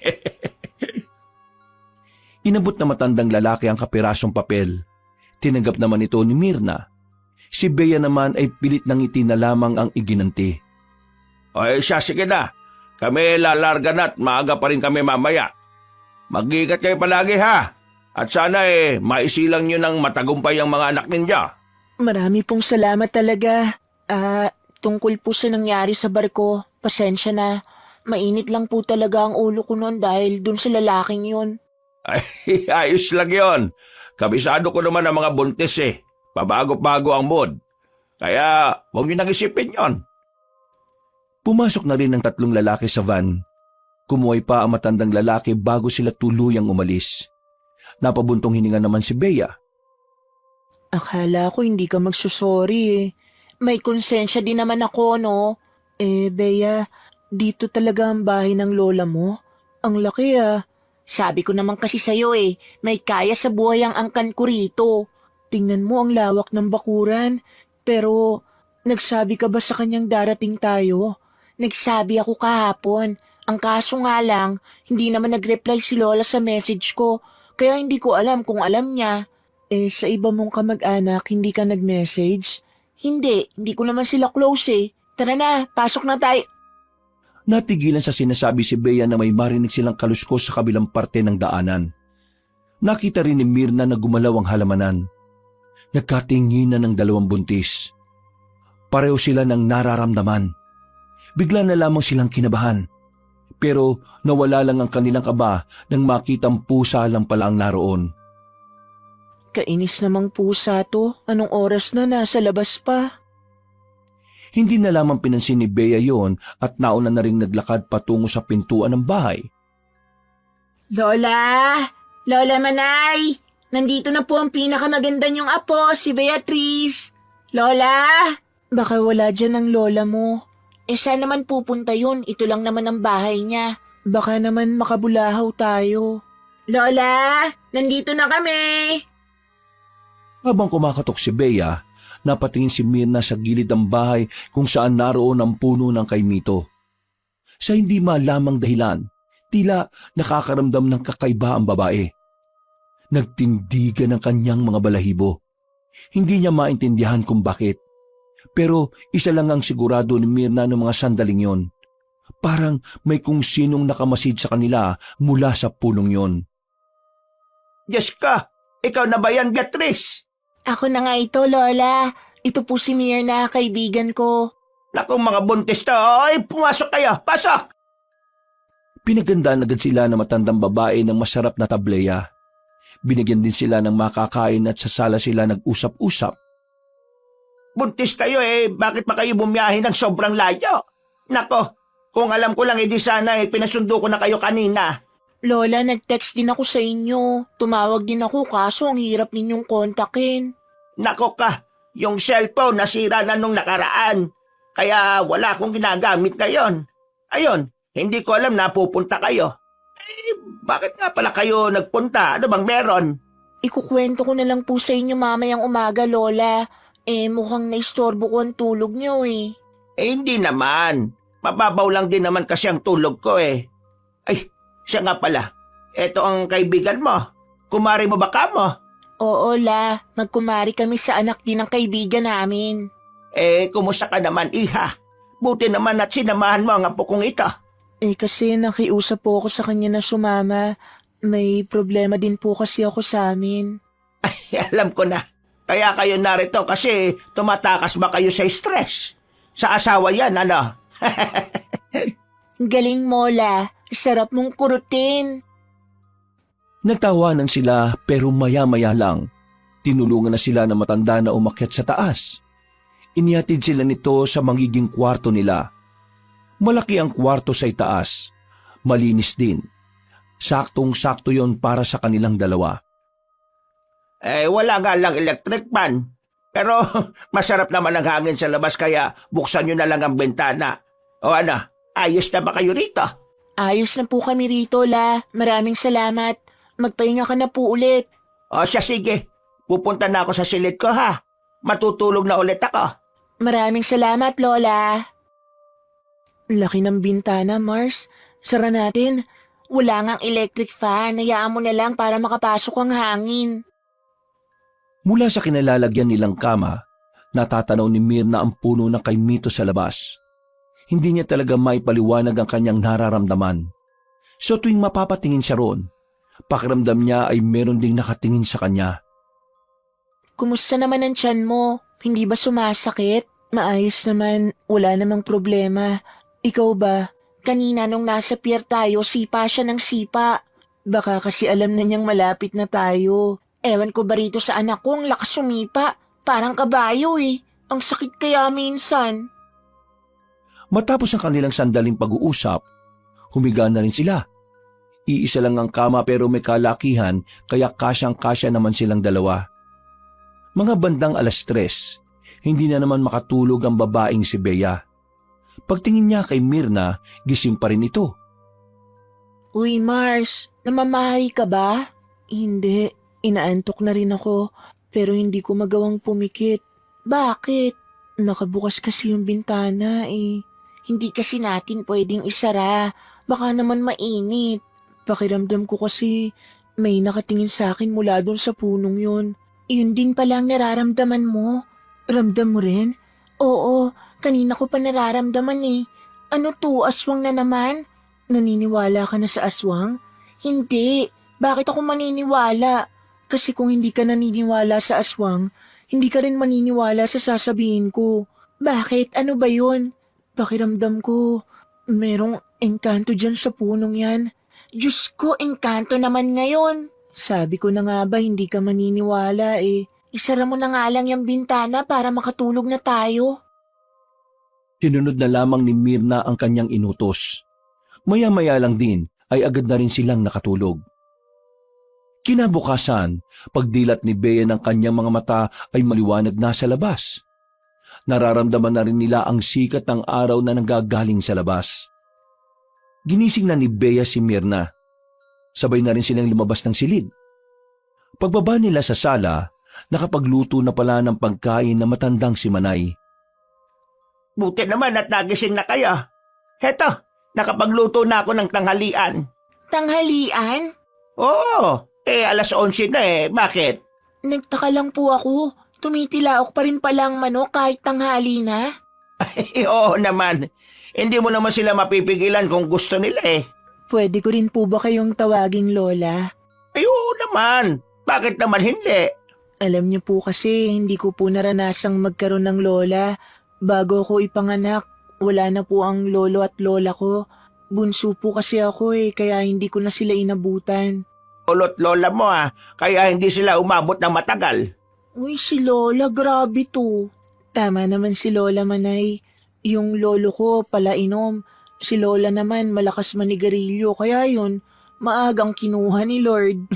Inabot na matandang lalaki ang kapirasong papel. Tinanggap naman ito ni Mirna. Si Bea naman ay pilit ng ngiti na lamang ang iginanti. Ay siya, sige na. Kami lalarga na at maaga pa rin kami mamaya. Mag-iingat kayo palagi ha. At sana maisilang nyo ng matagumpay ang mga anak ninyo. Marami pong salamat talaga. Tungkol po sa nangyari sa barko, pasensya na. Mainit lang po talaga ang ulo ko noon dahil dun sa lalaking yun. Ay, ayos lang yon. Kabisado ko naman ang mga buntis eh. Pabago-bago ang mood. Kaya huwag nyo nang isipin yon. Pumasok na rin ang 3 lalaki sa van. Kumuhay pa ang matandang lalaki bago sila tuluyang umalis. Napabuntong hininga naman si Bea. Akala ko hindi ka magsusorry eh. May konsensya din naman ako, no? Bea, dito talaga ang bahay ng lola mo? Ang laki ah. Sabi ko naman kasi sa'yo may kaya sa buhay ang angkan ko rito. Tingnan mo ang lawak ng bakuran. Pero, nagsabi ka ba sa kanyang darating tayo? Nagsabi ako kahapon. Ang kaso nga lang, hindi naman nag-reply si Lola sa message ko. Kaya hindi ko alam kung alam niya. Sa iba mong kamag-anak, hindi ka nag-message? Hindi ko naman sila close eh. Tara na, pasok na tayo. Natigilan sa sinasabi si Bea na may marinig silang kaluskos sa kabilang parte ng daanan. Nakita rin ni Mirna na gumalaw ang halamanan. Nagkatinginan ng 2 buntis. Pareho sila ng nararamdaman. Bigla na lamang silang kinabahan. Pero nawala lang ang kanilang kaba nang makitang pusa lang pala ang naroon. Kainis namang pusa to. Anong oras na nasa labas pa? Hindi na lamang pinansin ni Bea yon at nauna na ring naglakad patungo sa pintuan ng bahay. Lola! Lola Manay! Nandito na po ang pinakamaganda niyong apo, si Beatrice. Lola! Baka wala dyan ang lola mo. Saan naman pupunta yun? Ito lang naman ang bahay niya. Baka naman makabulahaw tayo. Lola! Nandito na kami! Habang kumakatok si Bea, napatingin si Mirna sa gilid ng bahay kung saan naroon ang puno ng kaimito. Sa hindi malamang dahilan, tila nakakaramdam ng kakaiba ang babae. Nagtindigan ang kanyang mga balahibo. Hindi niya maintindihan kung bakit. Pero isa lang ang sigurado ni Mirna ng mga sandaling yon. Parang may kung sinong nakamasid sa kanila mula sa punong yon. Diyos ka, ikaw na ba yan, Beatrice? Ako na nga ito, Lola. Ito po si Mirna, kaibigan ko. Naku mga buntis to, ay pumasok kayo, pasok! Pinagandaan agad sila ng matandang babae ng masarap na tableya. Binigyan din sila ng makakain at sa sala sila nag-usap-usap. Buntis kayo bakit pa kayo bumiyahe ng sobrang layo? Nako, kung alam ko lang di sana pinasundo ko na kayo kanina. Lola, nag-text din ako sa inyo. Tumawag din ako kaso ang hirap ninyong kontakin. Nako ka, yung cellphone nasira na nung nakaraan. Kaya wala akong ginagamit ngayon. Ayun, hindi ko alam na pupunta kayo. Bakit nga pala kayo nagpunta? Ano bang meron? Ikukwento ko na lang po sa inyo mamayang umaga, Lola. Mukhang naistorbo ko ang tulog niyo Hindi naman. Mababaw lang din naman kasi ang tulog ko Ay, siya nga pala. Eto ang kaibigan mo. Kumari mo ba ka mo? Oo, La. Magkumari kami sa anak din ng kaibigan namin. Kumusta ka naman, iha? Buti naman at sinamahan mo ang apo kong ito. Kasi nakiusap po ako sa kanya na sumama. May problema din po kasi ako sa amin. Ay, alam ko na. Kaya kayo narito kasi tumatakas ba kayo sa stress? Sa asawa yan, ano? Galing mo, La. Sarap mong kurutin. Nagtawanan sila pero maya-maya lang. Tinulungan na sila ng matanda na umakyat sa taas. Inihatid sila nito sa magiging kwarto nila. Malaki ang kwarto sa itaas. Malinis din. Saktong-sakto yon para sa kanilang dalawa. Wala nga lang electric fan. Pero masarap naman ang hangin sa labas kaya buksan nyo na lang ang bintana. O ano, ayos na ba kayo rito? Ayos na po kami rito, La. Maraming salamat. Magpahinga ka na po ulit. O siya sige, pupunta na ako sa silid ko ha. Matutulog na ulit ako. Maraming salamat, Lola. Laki ng bintana, Mars. Sara natin. Wala ngang electric fan. Hayaan mo na lang para makapasok ang hangin. Mula sa kinalalagyan nilang kama, natatanaw ni Mirna ang puno ng kay Mito sa labas. Hindi niya talaga maipaliwanag ang kanyang nararamdaman. So tuwing mapapatingin siya roon, pakiramdam niya ay meron ding nakatingin sa kanya. Kumusta naman ang tiyan mo? Hindi ba sumasakit? Maayos naman. Wala namang problema. Ikaw ba? Kanina nung nasa pier tayo, sipa siya ng sipa. Baka kasi alam na niyang malapit na tayo. Ewan ko ba rito sa anak ko, ang lakas sumipa. Parang kabayo eh. Ang sakit kaya minsan. Matapos ang kanilang sandaling pag-uusap, humiga na rin sila. Iisa lang ang kama pero may kalakihan kaya kasyang-kasya naman silang dalawa. Mga bandang 3:00, hindi na naman makatulog ang babaeng si Bea. Pagtingin niya kay Mirna, gising pa rin ito. Uy Mars, namamahay ka ba? Hindi, inaantok na rin ako pero hindi ko magawang pumikit. Bakit? Nakabukas kasi yung bintana eh. Hindi kasi natin pwedeng isara. Baka naman mainit. Pakiramdam ko kasi may nakatingin sa akin mula doon sa punong yun. Yun din pala ang nararamdaman mo. Ramdam mo rin? Oo, kanina ko pa nararamdaman eh. Ano to, aswang na naman? Naniniwala ka na sa aswang? Hindi. Bakit ako maniniwala? Kasi kung hindi ka naniniwala sa aswang, hindi ka rin maniniwala sa sasabihin ko. Bakit? Ano ba yun? Pakiramdam ko, merong engkanto dyan sa punong yan. Diyos ko, engkanto naman ngayon. Sabi ko na nga ba hindi ka maniniwala eh. Isara mo na nga lang yung bintana para makatulog na tayo. Sinunod na lamang ni Mirna ang kanyang inutos. Maya-maya lang din ay agad na rin silang nakatulog. Kinabukasan, pagdilat ni Bea ng kanyang mga mata ay maliwanag na sa labas. Nararamdaman na rin nila ang sikat ng araw na nanggagaling sa labas. Ginising na ni Bea si Mirna. Sabay na rin silang lumabas ng silid. Pagbaba nila sa sala, nakapagluto na pala ng pagkain na matandang si Manay. Buti naman at nagising na kayo. Heto, nakapagluto na ako ng tanghalian. Tanghalian? Oo, 11:00 na eh. Bakit? Nagtaka lang po ako. Tumitilaok pa rin pala ang manok kahit tanghali na. Oo naman. Hindi mo naman sila mapipigilan kung gusto nila eh. Pwede ko rin po ba kayong tawaging Lola? Ay, oo naman. Bakit naman hindi? Alam niyo po kasi hindi ko po naranasang magkaroon ng lola. Bago ako ipanganak, wala na po ang lolo at lola ko. Bunso po kasi ako eh, kaya hindi ko na sila inabutan. Lolo't lola mo ah, kaya hindi sila umabot ng matagal. Uy, si Lola, grabe to. Tama naman si Lola Manay. Yung lolo ko pala inom. Si Lola naman malakas manigarilyo, kaya yun, maagang kinuha ni Lord.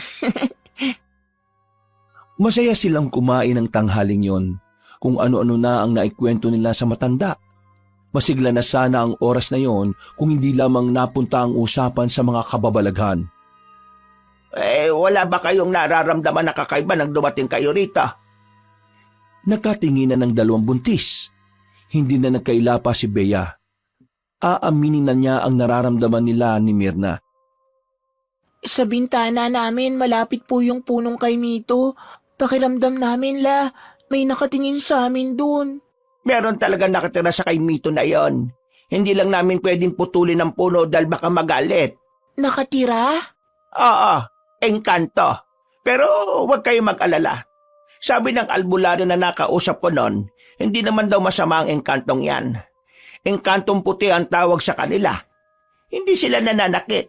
Masaya silang kumain ng tanghaling yon, kung ano-ano na ang naikwento nila sa matanda. Masigla na sana ang oras na yon kung hindi lamang napunta ang usapan sa mga kababalaghan. Wala ba kayong nararamdaman na kakaiba nang dumating kayo rito? Nakatinginan ng dalawang buntis. Hindi na nagkaila pa si Bea. Aaminin na niya ang nararamdaman nila ni Mirna. Sa bintana namin, malapit po yung punong kay Mito. Pakiramdam namin may nakatingin sa amin dun. Meron talaga nakatira sa kay Mito na yon. Hindi lang namin pwedeng putulin ang puno dahil baka magalit. Nakatira? Oo, engkanto. Pero huwag kayo mag-alala. Sabi ng albularyo na nakausap ko noon, hindi naman daw masama ang engkantong yan. Engkantong puti ang tawag sa kanila. Hindi sila nananakit.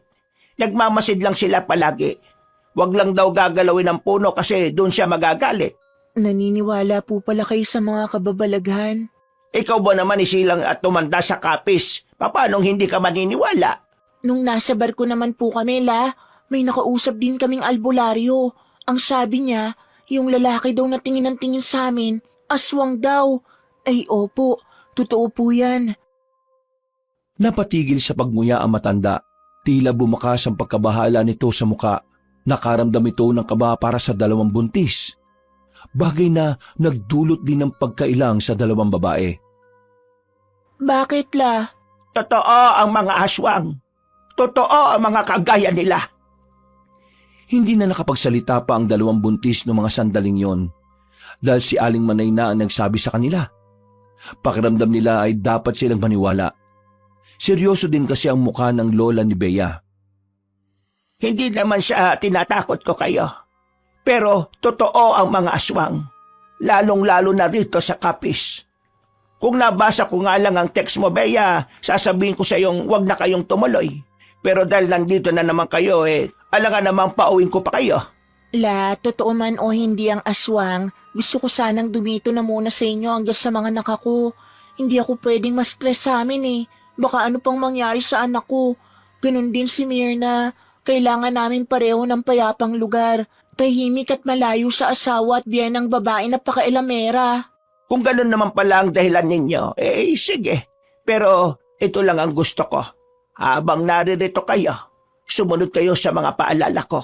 Nagmamasid lang sila palagi. Huwag lang daw gagalawin ang puno kasi doon siya magagalit. Naniniwala po pala kayo sa mga kababalaghan. Ikaw ba naman isilang at tumanda sa kapis? Paanong hindi ka maniniwala? Nung nasa barko naman po kami, may nakausap din kaming albularyo. Ang sabi niya, yung lalaki daw na tingin ng tingin sa amin, Aswang daw. Ay opo, totoo po yan. Napatigil sa pagmuya ang matanda. Tila bumakas ang pagkabahala nito sa muka. Nakaramdam ito ng kaba para sa dalawang buntis. Bagay na nagdulot din ng pagkailang sa dalawang babae. Bakit la? Totoo ang mga aswang. Totoo ang mga kagaya nila. Hindi na nakapagsalita pa ang dalawang buntis ng mga sandaling yon dahil si Aling Manay na ang nagsabi sa kanila. Pakiramdam nila ay dapat silang maniwala. Seryoso din kasi ang mukha ng lola ni Bea. Hindi naman siya tinatakot ko kayo. Pero totoo ang mga aswang. Lalong-lalo na rito sa Capiz. Kung nabasa ko nga lang ang text mo, Bea, sasabihin ko sa iyong wag na kayong tumuloy. Pero dahil nandito na naman kayo, alangan namang pauwing ko pa kayo. La, totoo man o hindi ang aswang, gusto ko sanang dumito na muna sa inyo hanggang sa mga anak ko. Hindi ako pwedeng ma-stress sa amin Baka ano pang mangyari sa anak ko. Ganun din si Mirna. Kailangan namin pareho ng payapang lugar. Tahimik at malayo sa asawa at biyan ng babae na pakailamera. Kung ganun naman pala ang dahilan ninyo, sige. Pero ito lang ang gusto ko. Habang naririto kayo, sumunod kayo sa mga paalala ko.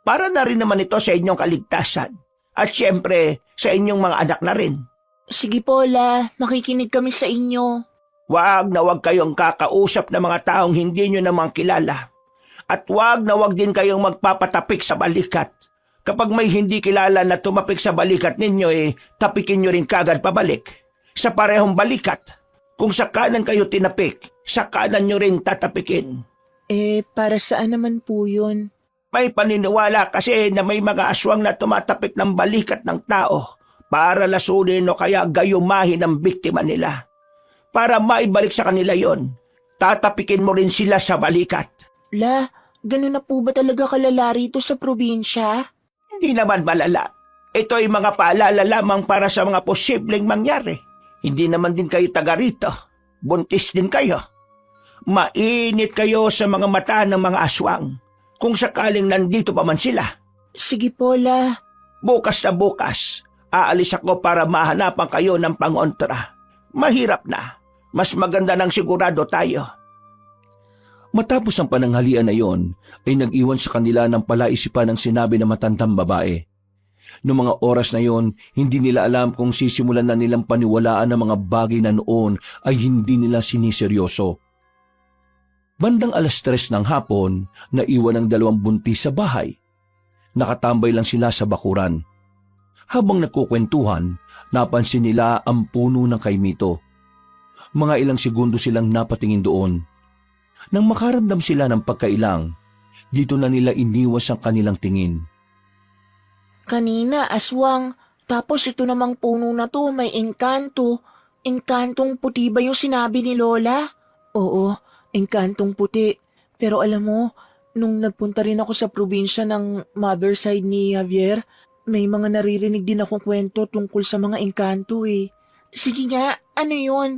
Para na rin naman ito sa inyong kaligtasan. At siyempre, sa inyong mga anak na rin. Sige po, La. Makikinig kami sa inyo. Wag na wag kayong kakausap ng mga taong hindi nyo namang kilala. At wag na wag din kayong magpapatapik sa balikat. Kapag may hindi kilala na tumapik sa balikat ninyo, tapikin nyo rin kagad pabalik. Sa parehong balikat. Kung sa kanan kayo tinapik, sa kanan nyo rin tatapikin. Para saan naman po yun? May paniniwala kasi na may mga aswang na tumatapik ng balikat ng tao para lasunin o kaya gayumahin ang biktima nila. Para maibalik sa kanila yon, tatapikin mo rin sila sa balikat. La, ganun na po ba talaga kalala rito sa probinsya? Hindi naman malala. Ito ay mga paalala lamang para sa mga posibleng mangyari. Hindi naman din kayo taga rito. Buntis din kayo. Mainit kayo sa mga mata ng mga aswang. Kung sakaling nandito pa man sila. Sige po, La. Bukas na bukas, aalis ako para mahanapan kayo ng pangontra. Mahirap na. Mas maganda nang sigurado tayo. Matapos ang pananghalian na iyon, ay nag-iwan sa kanila ng palaisipan ang sinabi ng matandang babae. Noong mga oras na iyon, hindi nila alam kung sisimulan na nilang paniwalaan ng mga bagay na noon ay hindi nila siniseryoso. Bandang 3:00 ng hapon, naiwan ang dalawang buntis sa bahay. Nakatambay lang sila sa bakuran. Habang nagkukwentuhan, napansin nila ang puno ng kaimito. Mga ilang segundo silang napatingin doon. Nang makaramdam sila ng pagkailang, dito na nila iniwas ang kanilang tingin. Kanina, aswang. Tapos ito namang puno na to, may engkanto. Engkantong puti ba yung sinabi ni Lola? Oo, engkantong puti. Pero alam mo, nung nagpunta rin ako sa probinsya ng mother side ni Javier, may mga naririnig din akong kwento tungkol sa mga engkanto Sige nga, ano yun?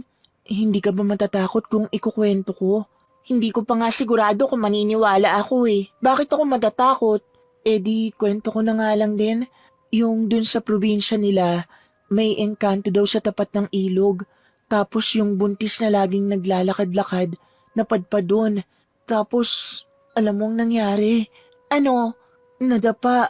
Hindi ka ba matatakot kung ikukwento ko? Hindi ko pa nga sigurado kung maniniwala ako Bakit ako matatakot? Di kwento ko na nga lang din. Yung dun sa probinsya nila, may engkanto daw sa tapat ng ilog. Tapos yung buntis na laging naglalakad-lakad, napadpad dun. Tapos, alam mong nangyari? Ano? Nadapa.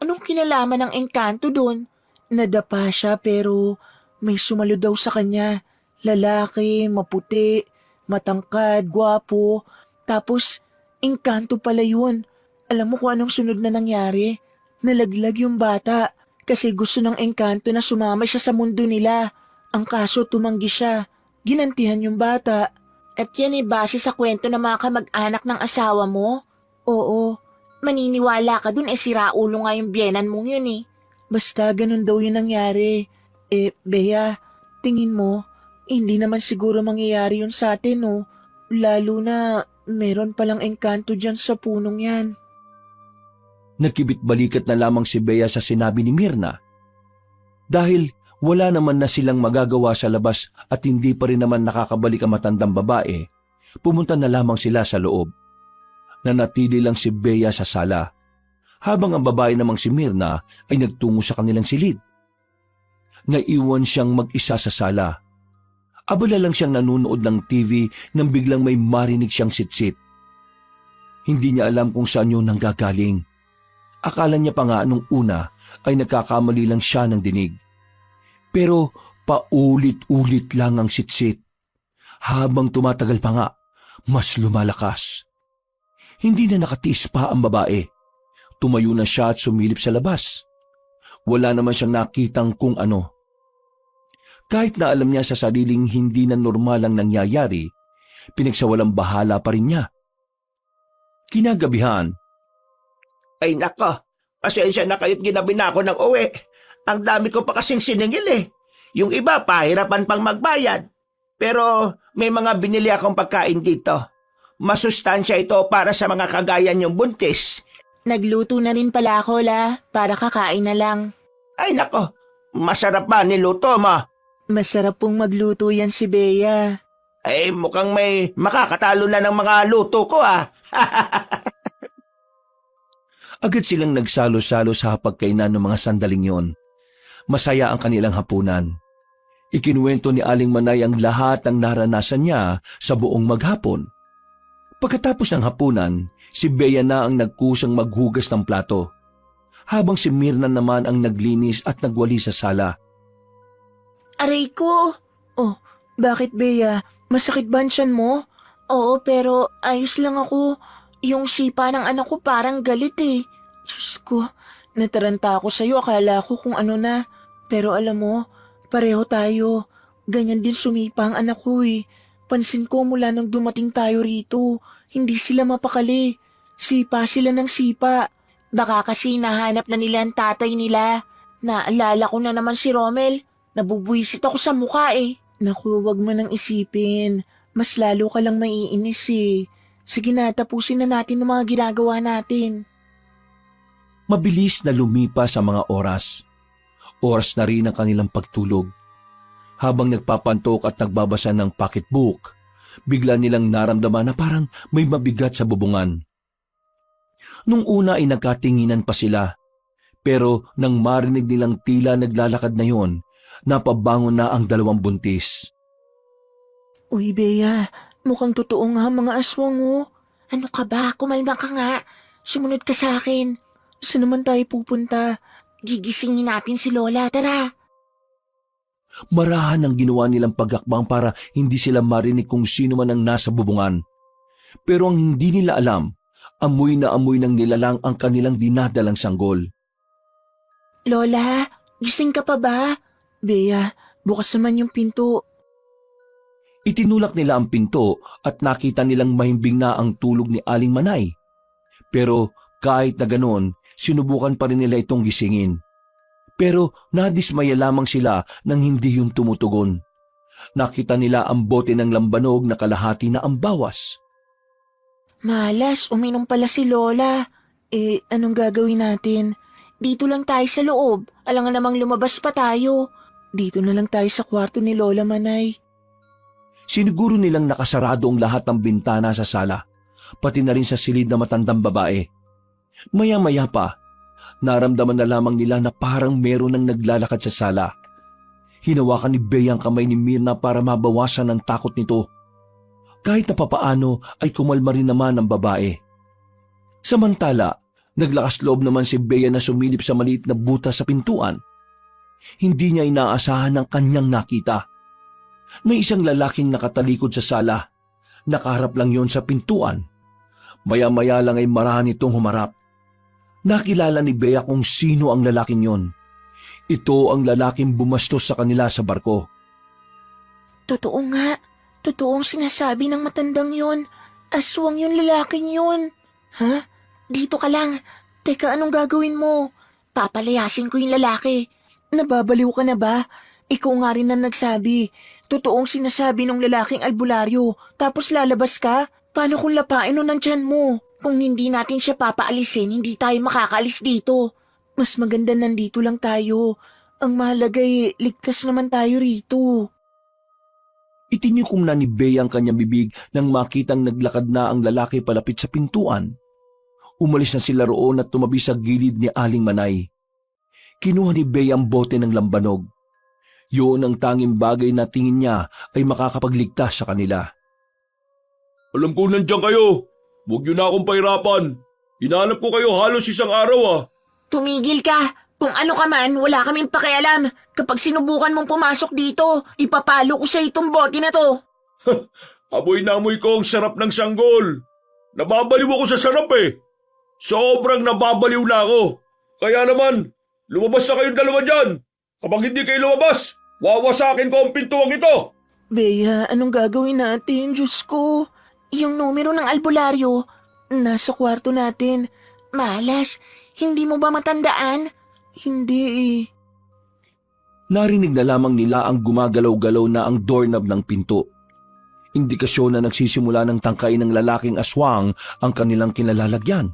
Anong kinalaman ng engkanto dun? Nadapa siya pero may sumalo daw sa kanya. Lalaki, maputi, matangkad, gwapo. Tapos, engkanto pala yun. Alam mo kung anong sunod na nangyari? Nalaglag yung bata kasi gusto ng engkanto na sumama siya sa mundo nila. Ang kaso tumanggi siya. Ginantihan yung bata. At yan base sa kwento ng mga kamag-anak ng asawa mo? Oo. Maniniwala ka dun sira ulo nga yung biyenan mong yun Basta ganun daw yung nangyari. Bea, tingin mo, hindi naman siguro mangyayari yun sa atin Lalo na meron palang engkanto dyan sa punong yan. Nagkibit-balikat na lamang si Bea sa sinabi ni Mirna. Dahil wala naman na silang magagawa sa labas at hindi pa rin naman nakakabalik ang matandang babae, pumunta na lamang sila sa loob. Nanatili lang si Bea sa sala, habang ang babae namang si Mirna ay nagtungo sa kanilang silid. Naiwan siyang mag-isa sa sala. Abala lang siyang nanonood ng TV nang biglang may marinig siyang sitsit. Hindi niya alam kung saan yun nanggagaling. Akala niya pa nga nung una ay nagkakamali lang siya ng dinig. Pero paulit-ulit lang ang sitsit. Habang tumatagal pa nga, mas lumalakas. Hindi na nakatiis pa ang babae. Tumayo na siya at sumilip sa labas. Wala naman siyang nakitang kung ano. Kahit na alam niya sa sariling hindi na normal ang nangyayari, pinagsawalang bahala pa rin niya. Kinagabihan, Ay nako, pasensya na kayo't ginabi na ako ng uwi. Ang dami ko pa kasing siningil eh. Yung iba pahirapan pang magbayad. Pero may mga binili akong pagkain dito. Masustansya ito para sa mga kagaya niyong buntis. Nagluto na rin pala ako, La, para kakain na lang. Ay nako, masarap ba niluto mo? Masarap pong magluto yan si Bea. Ay mukhang may makakatalo na ng mga luto ko ah. agad silang nagsalo-salo sa hapagkainan ng mga sandaling yon. Masaya ang kanilang hapunan. Ikinuwento ni Aling Manay ang lahat ng naranasan niya sa buong maghapon. Pagkatapos ng hapunan, si Bea na ang nagkusang maghugas ng plato, habang si Mirna naman ang naglinis at nagwali sa sala. Aray ko! Oh, bakit Bea? Masakit ba ang tiyan mo? Oo, pero ayos lang ako. Yung sipa ng anak ko parang galit eh. Diyos ko, nataranta ako sa'yo. Akala ko kung ano na. Pero alam mo, pareho tayo. Ganyan din sumipa ang anak ko eh. Pansin ko mula nang dumating tayo rito. Hindi sila mapakali. Sipa sila ng sipa. Baka kasi nahanap na nila ang tatay nila. Naalala ko na naman si Romel. Nabubwisit ako sa mukha eh. Naku, wag mo nang isipin. Mas lalo ka lang maiinis eh. Sige na, tapusin na natin ang mga ginagawa natin. Mabilis na lumipas ang mga oras. Oras na rin ang kanilang pagtulog. Habang nagpapantok at nagbabasa ng pocketbook, bigla nilang naramdaman na parang may mabigat sa bubungan. Nung una ay nagkatinginan pa sila, pero nang marinig nilang tila naglalakad na yon, napabangon na ang dalawang buntis. Uy, Bea, mukhang totoo nga mga aswang oh. Ano ka ba? Kumalma ka nga. Sumunod ka sa akin. Saan naman tayo pupunta? Gigisingin natin si Lola, tara. Marahan ang ginawa nilang pagakbang para hindi sila marinig kung sino man ang nasa bubungan. Pero ang hindi nila alam, amoy na amoy ng nilalang ang kanilang dinadalang sanggol. Lola, gising ka pa ba? Bea, bukas naman yung pinto. Itinulak nila ang pinto at nakita nilang mahimbing na ang tulog ni Aling Manay. Pero kahit na ganon, sinubukan pa rin nila itong gisingin. Pero nadismaya lamang sila nang hindi yung tumutugon. Nakita nila ang bote ng lambanog na kalahati na ang bawas. Malas, uminom pala si Lola. Anong gagawin natin? Dito lang tayo sa loob. Alangan namang lumabas pa tayo. Dito na lang tayo sa kwarto ni Lola Manay. Siniguro nilang nakasarado ang lahat ng bintana sa sala, pati na rin sa silid na matandang babae. Maya-maya pa, naramdaman na lamang nila na parang meron nang naglalakad sa sala. Hinawakan ni Bea ang kamay ni Mirna para mabawasan ang takot nito. Kahit na papaano ay kumalma rin naman ang babae. Samantala, naglakas loob naman si Bea na sumilip sa maliit na buta sa pintuan. Hindi niya inaasahan ang kanyang nakita. May isang lalaking nakatalikod sa sala. Nakaharap lang yon sa pintuan. Maya-maya lang ay marahan itong humarap. Nakilala ni Bea kung sino ang lalaking yon. Ito ang lalaking bumastos sa kanila sa barko. Totoo nga. Totoong sinasabi ng matandang yon. Aswang yung lalaking yon. Ha? Dito ka lang. Teka, anong gagawin mo? Papalayasin ko yung lalaki. Nababaliw ka na ba? Ikaw nga rin ang nagsabi. Totoong sinasabi ng lalaking albularyo. Tapos lalabas ka? Paano kung lapain nun ang tiyan mo? Kung hindi natin siya papaalisin, hindi tayo makakaalis dito. Mas maganda nandito lang tayo. Ang mahalagay, ligtas naman tayo rito. Itinukom na ni Bea ang kanyang bibig nang makitang naglakad na ang lalaki palapit sa pintuan. Umalis na sila roon at tumabi sa gilid ni Aling Manay. Kinuha ni Bea ang bote ng lambanog. Yun ang tanging bagay na tingin niya ay makakapagligtas sa kanila. Alam ko nandiyan kayo. Huwag niyo na akong pahirapan. Hinahanap ko kayo halos isang araw. Tumigil ka! Kung ano ka man, wala kaming pakialam. Kapag sinubukan mong pumasok dito, ipapalo ko sa itong bote na to. Amoy na amoy ko ang sarap ng sanggol. Nababaliw ako sa sarap eh. Sobrang nababaliw na ako. Kaya naman, lumabas na kayong dalawa dyan. Kapag hindi kayo lumabas, wawasakin ko ang pintuang ito. Bea, anong gagawin natin? Diyos ko. Yung numero ng albularyo, nasa kwarto natin. Malas, hindi mo ba matandaan? Hindi eh. Narinig na lamang nila ang gumagalaw-galaw na ang doorknob ng pinto. Indikasyon na nagsisimula ng tangkain ng lalaking aswang ang kanilang kinalalagyan.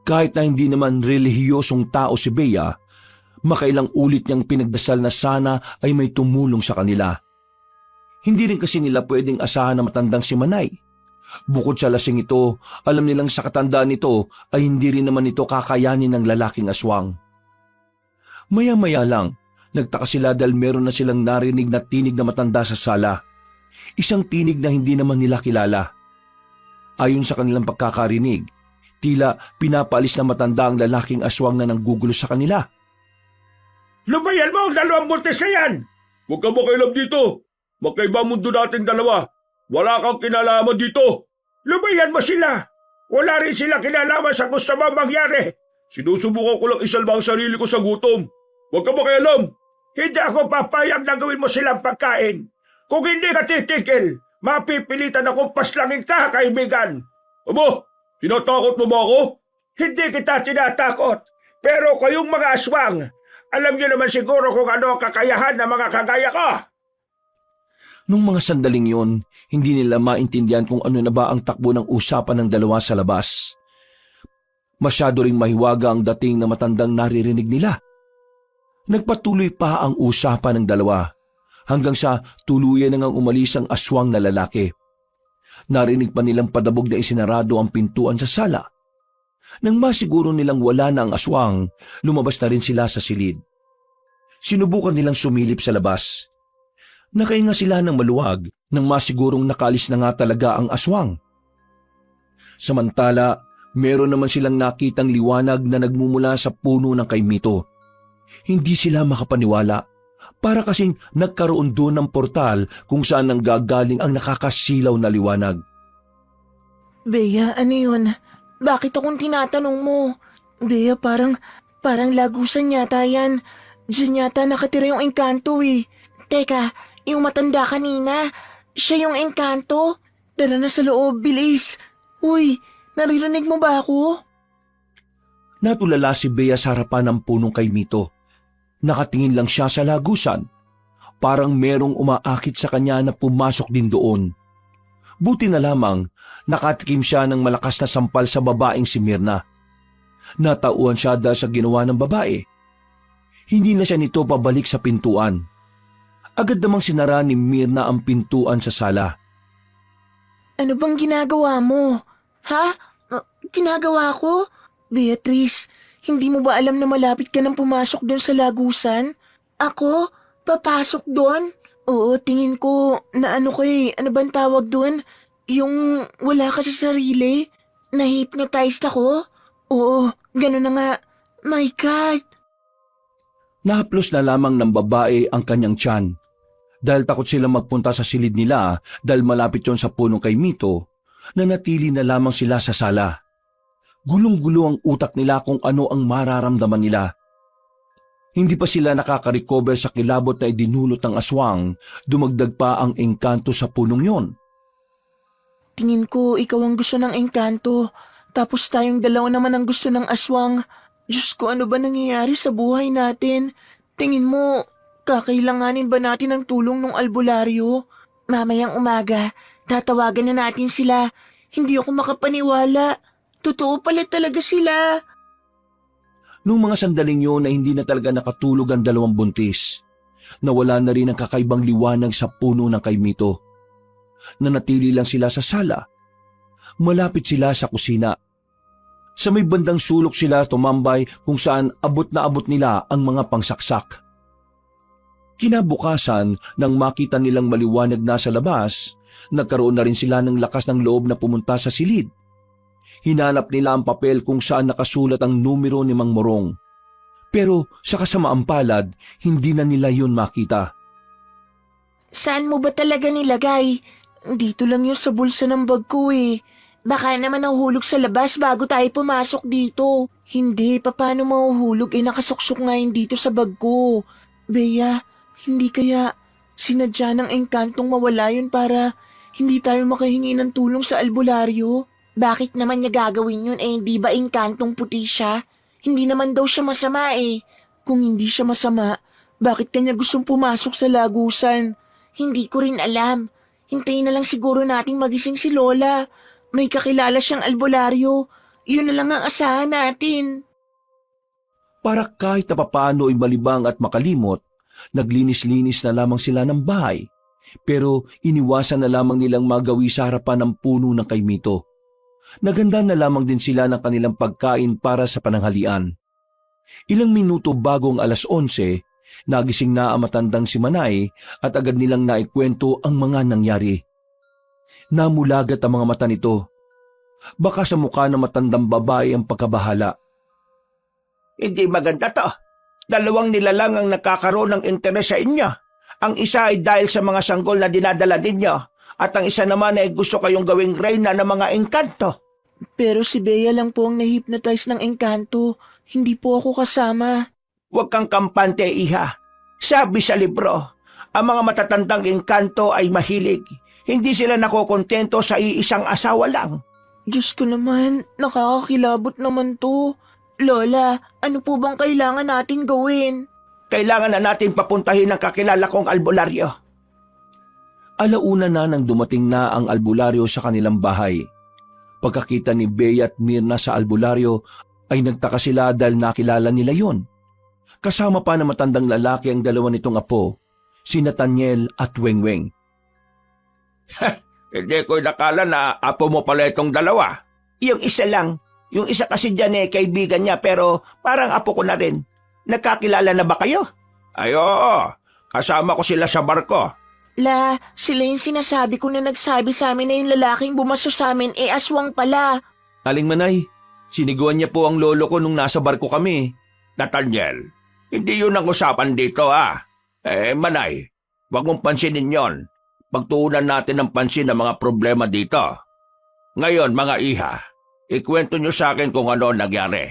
Kahit na hindi naman relihiyosong tao si Bea, makailang ulit niyang pinagdasal na sana ay may tumulong sa kanila. Hindi rin kasi nila pwedeng asahan na matandang si Manay. Bukod sa lasing ito, alam nilang sa katandaan nito ay hindi rin naman ito kakayanin ng lalaking aswang. Maya-maya lang, nagtaka sila dahil meron na silang narinig na tinig na matanda sa sala. Isang tinig na hindi naman nila kilala. Ayon sa kanilang pagkakarinig, tila pinapaalis na matanda ang lalaking aswang na nanggugulo sa kanila. Lumayan mo ang dalawang buntis na yan! Huwag ka makialam dito. Magkaiba mundo natin dalawa. Wala kang kinalaman dito. Lumayan mo sila. Wala rin sila kinalaman sa gusto mong mangyari. Sinusubukan ko lang isalba ang sarili ko sa gutom. Huwag ka makialam. Hindi ako papayag na gawin mo silang pagkain. Kung hindi ka titigil, mapipilitan akong paslangin ka, kaibigan. Aba, tinatakot mo ba ako? Hindi kita tinatakot. Pero kayong mga aswang, alam niyo naman siguro kung ano ang kakayahan ng mga kagaya ko. Nung mga sandaling yon, hindi nila maintindihan kung ano na ba ang takbo ng usapan ng dalawa sa labas. Masyado ring mahiwaga ang dating na matandang naririnig nila. Nagpatuloy pa ang usapan ng dalawa hanggang sa tuluyan na ngang umalis ang aswang na lalaki. Narinig pa nilang padabog na isinarado ang pintuan sa sala. Nang masiguro nilang wala na ang aswang, lumabas na rin sila sa silid. Sinubukan nilang sumilip sa labas. Nakahinga sila ng maluwag nang masigurong nakalis na nga talaga ang aswang. Samantala, meron naman silang nakitang liwanag na nagmumula sa puno ng kaimito. Hindi sila makapaniwala. Para kasing nagkaroon doon ng portal kung saan nanggagaling ang nakakasilaw na liwanag. Bea, ano yun? Bakit akong tinatanong mo? Bea, parang lagusan yata yan. Diyan yata nakatira yung engkanto eh. Teka, yung matanda kanina, siya yung engkanto? Tara na sa loob, bilis. Uy, naririnig mo ba ako? Natulala si Bea sa harapan ng punong kaimito. Nakatingin lang siya sa lagusan. Parang merong umaakit sa kanya na pumasok din doon. Buti na lamang, nakatikim siya ng malakas na sampal sa babaeng si Mirna. Natauhan siya dahil sa ginawa ng babae. Hindi na siya nito pabalik sa pintuan. Agad namang sinara ni Mirna ang pintuan sa sala. Ano bang ginagawa mo? Ha? Ginagawa ko? Beatrice, hindi mo ba alam na malapit ka nang pumasok doon sa lagusan? Ako? Papasok doon? Oo, tingin ko na ano bang tawag doon? Yung wala ka sa sarili? Na-hypnotized ako? Oo, gano'n na nga. My God! Nahaplos na lamang ng babae ang kanyang tiyan. Dahil takot sila magpunta sa silid nila dahil malapit yon sa punong kaimito, nanatili na lamang sila sa sala. Gulong-gulo ang utak nila kung ano ang mararamdaman nila. Hindi pa sila nakaka-recover sa kilabot na idinulot ng aswang, dumagdag pa ang engkanto sa punong yon. Tingin ko ikaw ang gusto ng engkanto, tapos tayong dalawa naman ang gusto ng aswang. Diyos ko, ano ba nangyayari sa buhay natin? Tingin mo, kakailanganin ba natin ng tulong ng albularyo? Mamayang umaga, tatawagan na natin sila. Hindi ako makapaniwala. Totoo pala talaga sila. Noong mga sandaling yun na hindi na talaga nakatulog ang dalawang buntis, nawala na rin ang kakaibang liwanag sa puno ng kaimito. Nanatili lang sila sa sala. Malapit sila sa kusina. Sa may bandang sulok sila tumambay kung saan abot na abot nila ang mga pangsaksak. Kinabukasan, nang makita nilang maliwanag na sa labas, nagkaroon na rin sila ng lakas ng loob na pumunta sa silid. Hinanap nila ang papel kung saan nakasulat ang numero ni Mang Morong. Pero sa kasamaang palad, hindi na nila yun makita. Saan mo ba talaga nilagay? Dito lang yun sa bulsa ng bag ko eh. Baka naman nahuhulog sa labas bago tayo pumasok dito. Hindi, paano mahuhulog? Nakasuksok nga yun dito sa bag ko. Bea, hindi kaya sinadya ng engkantong mawala yun para hindi tayo makahingi ng tulong sa albularyo? Bakit naman niya gagawin yun hindi ba engkantong puti siya? Hindi naman daw siya masama eh. Kung hindi siya masama, bakit kanya gustong pumasok sa lagusan? Hindi ko rin alam. Hintayin na lang siguro nating magising si Lola. May kakilala siyang albularyo. Yun na lang ang asahan natin. Para kahit na papaano ay malibang at makalimot, naglinis-linis na lamang sila ng bahay. Pero iniwasan na lamang nilang magawi sa harapan ng puno ng kaimito. Naganda na lamang din sila ng kanilang pagkain para sa pananghalian. Ilang minuto bago ang 11:00, nagising na ang matandang si Manay at agad nilang naikwento ang mga nangyari. Namulagat ang mga mata nito. Baka sa mukha ng matandang babae ang pagkabahala. Hindi maganda to. 2 nilalang ang nakakaroon ng interes sa inyo. Ang isa ay dahil sa mga sanggol na dinadala ninyo at ang isa naman ay gusto kayong gawing reyna ng mga engkanto. Pero si Bea lang po ang na-hypnotize ng engkanto. Hindi po ako kasama. Huwag kang kampante, iha. Sabi sa libro, ang mga matatandang engkanto ay mahilig. Hindi sila nakokontento sa iisang asawa lang. Diyos ko naman, nakakakilabot naman to. Lola, ano po bang kailangan natin gawin? Kailangan na natin papuntahin ang kakilala kong albularyo. Alauna na nang dumating na ang albularyo sa kanilang bahay. Pagkakita ni Bea at Mirna sa albularyo ay nagtaka sila dahil nakilala nila yon. Kasama pa na matandang lalaki ang dalawa nitong apo, si Nathaniel at Wengweng. Hindi ko nakala na apo mo pala itong dalawa. Yung isa lang. Yung isa kasi dyan kaibigan niya pero parang apo ko na rin. Nagkakilala na ba kayo? Ay oo, kasama ko sila sa barko. La, sila yung sinasabi ko na nagsabi sa amin na yung lalaking bumaso sa amin aswang pala. Aling Manay, siniguan niya po ang lolo ko nung nasa barko kami. Nathaniel, hindi yun ang usapan dito Manay, wag mong pansinin yon. Pagtuunan natin ng pansin ang mga problema dito. Ngayon mga iha, ikwento nyo sa akin kung ano nangyari.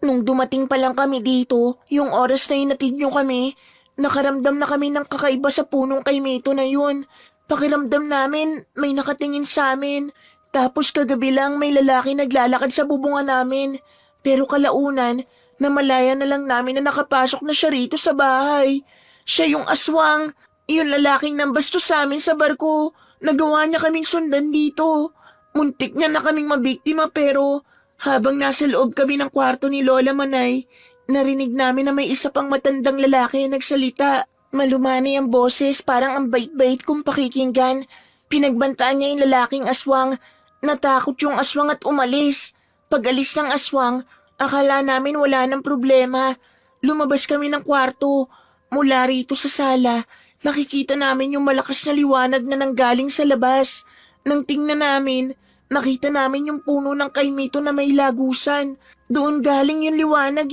Nung dumating pa lang kami dito, yung oras na inatid nyo kami, nakaramdam na kami ng kakaiba sa punong kaimito na yun. Pakiramdam namin, may nakatingin sa amin. Tapos kagabi lang may lalaki naglalakad sa bubungan namin. Pero kalaunan, namalaya na lang namin na nakapasok na siya rito sa bahay. Siya yung aswang, yung lalaking nambastos sa amin sa barko. Nagawa niya kaming sundan dito. Muntik niya na kaming mabiktima pero habang nasa loob kami ng kwarto ni Lola Manay, narinig namin na may isa pang matandang lalaki nagsalita. Malumani ang boses, parang ang bait-bait kong pakikinggan. Pinagbantaan niya yung lalaking aswang. Natakot yung aswang at umalis. Pag alis ng aswang, akala namin wala ng problema. Lumabas kami ng kwarto. Mula rito sa sala, nakikita namin yung malakas na liwanag na nanggaling sa labas. Nang tingnan namin, nakita namin yung puno ng kaimito na may lagusan. Doon galing yung liwanag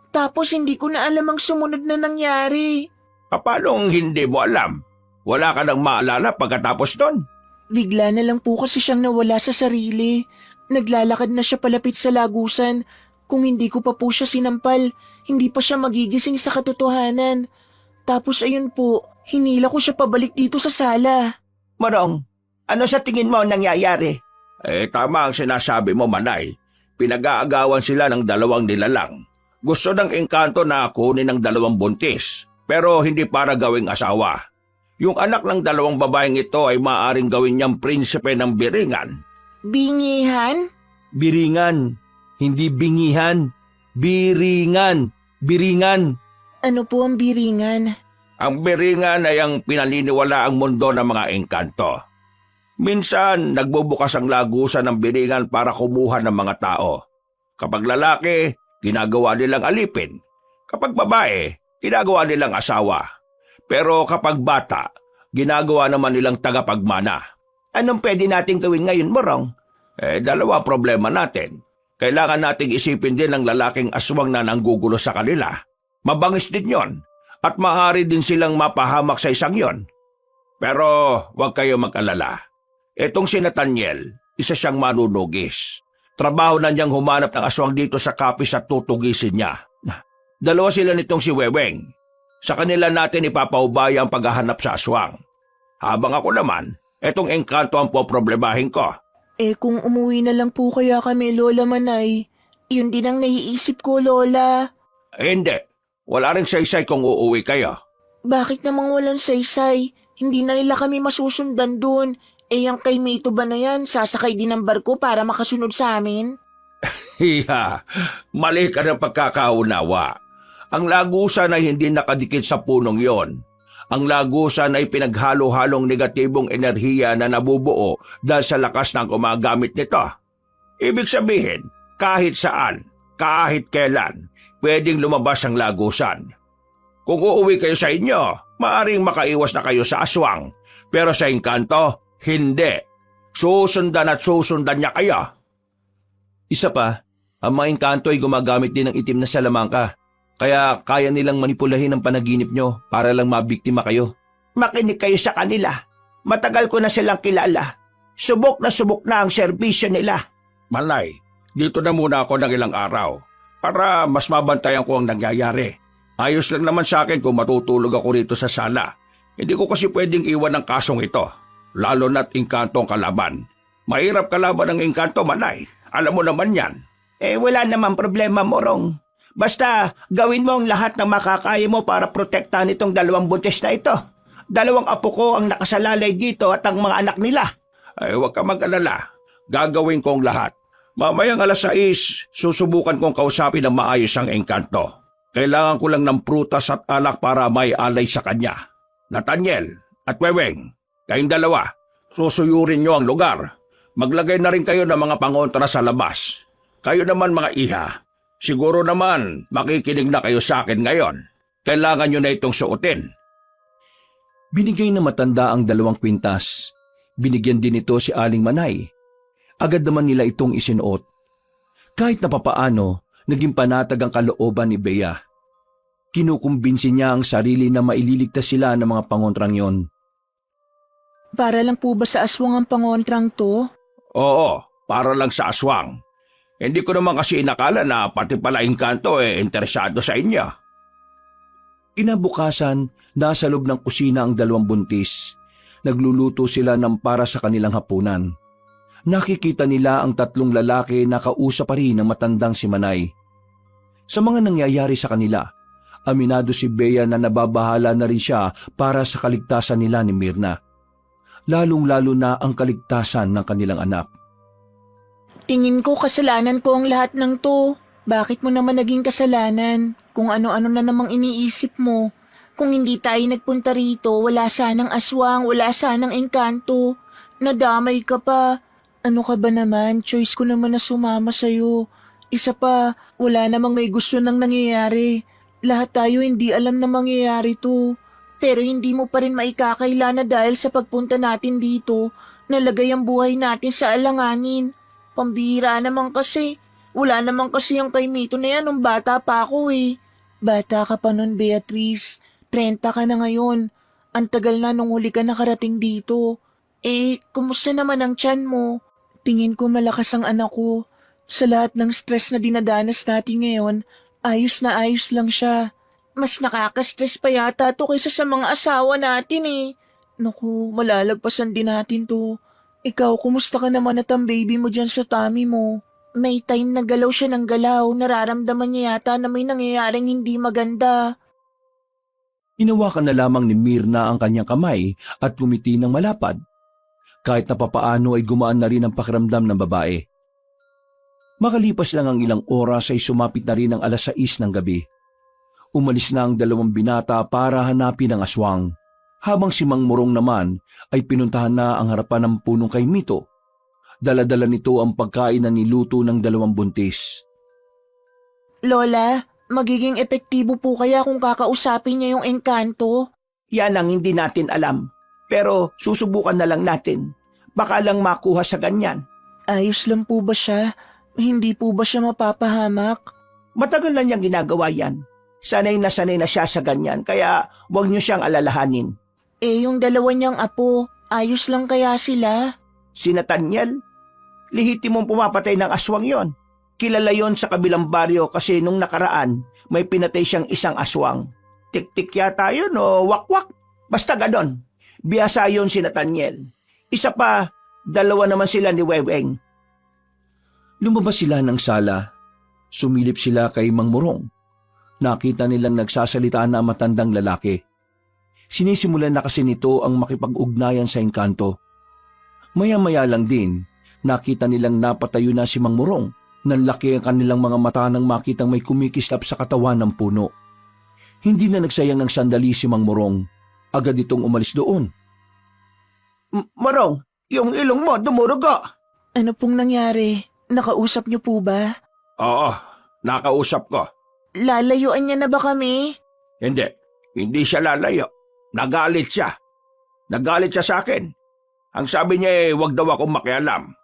Tapos hindi ko na alam ang sumunod na nangyari. Paano hindi mo alam? Wala ka nang maalala pagkatapos doon? Bigla na lang po kasi siyang nawala sa sarili. Naglalakad na siya palapit sa lagusan. Kung hindi ko pa po siya sinampal, hindi pa siya magigising sa katotohanan. Tapos ayun po, hinila ko siya pabalik dito sa sala. Morong, ano sa tingin mo nangyayari? Tama ang sinasabi mo, Manay. Pinag-aagawan sila ng 2 nilalang. Gusto ng engkanto na kunin ng 2 buntis, pero hindi para gawing asawa. Yung anak ng 2 babaeng ito ay maaaring gawin niyang prinsipe ng Biringan. Bingihan? Biringan, hindi bingihan. Biringan, biringan. Ano po ang biringan? Ang Biringan ay ang pinaniniwala ang mundo ng mga engkanto. Minsan, nagbubukas ang lagusan ng Biringan para kumuha ng mga tao. Kapag lalaki, ginagawa nilang alipin. Kapag babae, ginagawa nilang asawa. Pero kapag bata, ginagawa naman nilang tagapagmana. Anong pwede nating gawin ngayon, Morong? Dalawa problema natin. Kailangan nating isipin din ang lalaking aswang na nanggugulo sa kanila. Mabangis din yon, at maaari din silang mapahamak sa isang yon. Pero huwag kayo mag-alala. Etong si Nathaniel, isa siyang manunugis. Trabaho na niyang humanap ng aswang dito sa kapis at tutugisin niya. Dalawa sila nitong si Weweng. Sa kanila natin ipapaubaya ang paghahanap sa aswang. Habang ako naman, etong engkanto ang poproblemahin ko. Kung umuwi na lang po kaya kami, Lola Manay, yun din ang naiisip ko, Lola. Hindi. Wala rin saysay kung uuwi kayo. Bakit namang walang saysay? Hindi na nila kami masusundan dun. Ang kay Mito ba na yan, sasakay din ng barko para makasunod sa amin? Hiya, mali ka ng pagkakaunawa. Ang lagusan ay hindi nakadikit sa punong yon. Ang lagusan ay pinaghalo-halong negatibong enerhiya na nabubuo dahil sa lakas ng gumagamit nito. Ibig sabihin, kahit saan, kahit kailan, pwedeng lumabas ang lagusan. Kung uuwi kayo sa inyo, maaring makaiwas na kayo sa aswang. Pero sa engkanto, hindi. Susundan at susundan niya kayo. Isa pa, ang mga engkanto ay gumagamit din ng itim na salamangka. Kaya kaya nilang manipulahin ang panaginip nyo para lang mabiktima kayo. Makinig kayo sa kanila. Matagal ko na silang kilala. Subok na ang serbisyo nila. Malay, dito na muna ako ng ilang araw para mas mabantayan ko ang nangyayari. Ayos lang naman sa akin kung matutulog ako rito sa sala. Hindi ko kasi pwedeng iwan ang kasong ito, lalo na't engkanto ang kalaban. Mahirap kalaban ang engkanto, Manay. Alam mo naman yan. Wala namang problema, Morong. Basta gawin mo ang lahat ng makakaya mo para protektahan itong 2 buntis na ito. 2 apo ko ang nakasalalay dito at ang mga anak nila. Huwag ka mag-alala. Gagawin ko ang lahat. Mamayang 6:00, susubukan kong kausapin ng maayos ang engkanto. Kailangan ko lang ng prutas at alak para may alay sa kanya. Nathaniel at Weweng, kayong 2, susuyurin nyo ang lugar. Maglagay na rin kayo ng mga pangontra sa labas. Kayo naman mga iha, siguro naman makikinig na kayo sa akin ngayon. Kailangan nyo na itong suotin. Binigay na matanda ang 2 kwintas. Binigyan din ito si Aling Manay. Agad naman nila itong isinuot. Kahit na papaano, naging panatag ang kalooban ni Bea. Kinukumbinsi niya ang sarili na maililigtas sila ng mga pangontrang yon. Para lang po ba sa aswang ang pangontrang to? Oo, para lang sa aswang. Hindi ko naman kasi inakala na pati pala engkanto interesado sa inyo. Kinabukasan, nasa loob ng kusina ang 2 buntis. Nagluluto sila ng para sa kanilang hapunan. Nakikita nila ang 3 lalaki na kausap pa rin ng matandang si Manay. Sa mga nangyayari sa kanila, aminado si Bea na nababahala na rin siya para sa kaligtasan nila ni Mirna. Lalong-lalo na ang kaligtasan ng kanilang anak. Tingin ko kasalanan ko ang lahat ng to. Bakit mo naman naging kasalanan? Kung ano-ano na namang iniisip mo. Kung hindi tayo nagpunta rito, wala sanang aswang, wala sanang engkanto. Nadamay ka pa. Ano ka ba naman? Choice ko naman na sumama sa'yo. Isa pa, wala namang may gusto nang nangyayari. Lahat tayo hindi alam na mangyayari to. Pero hindi mo pa rin maikakaila na dahil sa pagpunta natin dito, nalagay ang buhay natin sa alanganin. Pambihira naman kasi. Wala naman kasi yung kay Mito na yan nung bata pa ako eh. Bata ka pa nun, Beatrice. 30 ka na ngayon. Ang tagal na nung huli ka nakarating dito. Kumusta naman ang tiyan mo? Tingin ko malakas ang anak ko. Sa lahat ng stress na dinadanas natin ngayon, ayos na ayos lang siya. Mas nakaka-stress pa yata to kaysa sa mga asawa natin eh. Naku, malalagpasan din natin to. Ikaw, kumusta ka naman at ang baby mo dyan sa tummy mo? May time na galaw siya ng galaw, nararamdaman niya yata na may nangyayaring hindi maganda. Hinawakan na lamang ni Mirna ang kanyang kamay at ngumiti ng malapad. Kahit na papaano ay gumaan na rin ang pakiramdam ng babae. Makalipas lang ang ilang oras ay sumapit na rin ang 6:00 ng gabi. Umalis na ang 2 binata para hanapin ang aswang, habang si Mang Morong naman ay pinuntahan na ang harapan ng punong kay Mito. Dala-dala nito ang pagkain na niluto ng 2 buntis. Lola, magiging epektibo po kaya kung kakausapin niya yung engkanto? Yan ang hindi natin alam. Pero susubukan na lang natin. Baka lang makuha sa ganyan. Ayos lang po ba siya? Hindi po ba siya mapapahamak? Matagal na niyang ginagawa yan. Sanay na siya sa ganyan, kaya huwag niyo siyang alalahanin. Eh, yung dalawa niyang apo, ayos lang kaya sila? Si Nathaniel, lihitimong pumapatay ng aswang yon. Kilala yon sa kabilang baryo kasi nung nakaraan, may pinatay siyang isang aswang. Tik-tik yata yun o wak-wak. Basta ganon. Biyasa yon si Nathaniel. Isa pa, dalawa naman sila ni Weweng. Lumabas sila ng sala. Sumilip sila kay Mang Morong. Nakita nilang nagsasalita na ang matandang lalaki. Sinisimulan na kasi nito ang makipag-ugnayan sa engkanto. Maya-maya lang din, nakita nilang napatayo na si Mang Morong. Nanlaki ang kanilang mga mata nang makitang may kumikislap sa katawan ng puno. Hindi na nagsayang ng sandali si Mang Morong. Agad itong umalis doon. Morong, yung ilong mo dumurugo. Ano pong nangyari? Nakausap niyo po ba? Oo, nakausap ko. Lalayuan niya na ba kami? Hindi siya lalayo. Nagalit siya. Nagalit siya sa akin. Ang sabi niya wag daw akong makialam.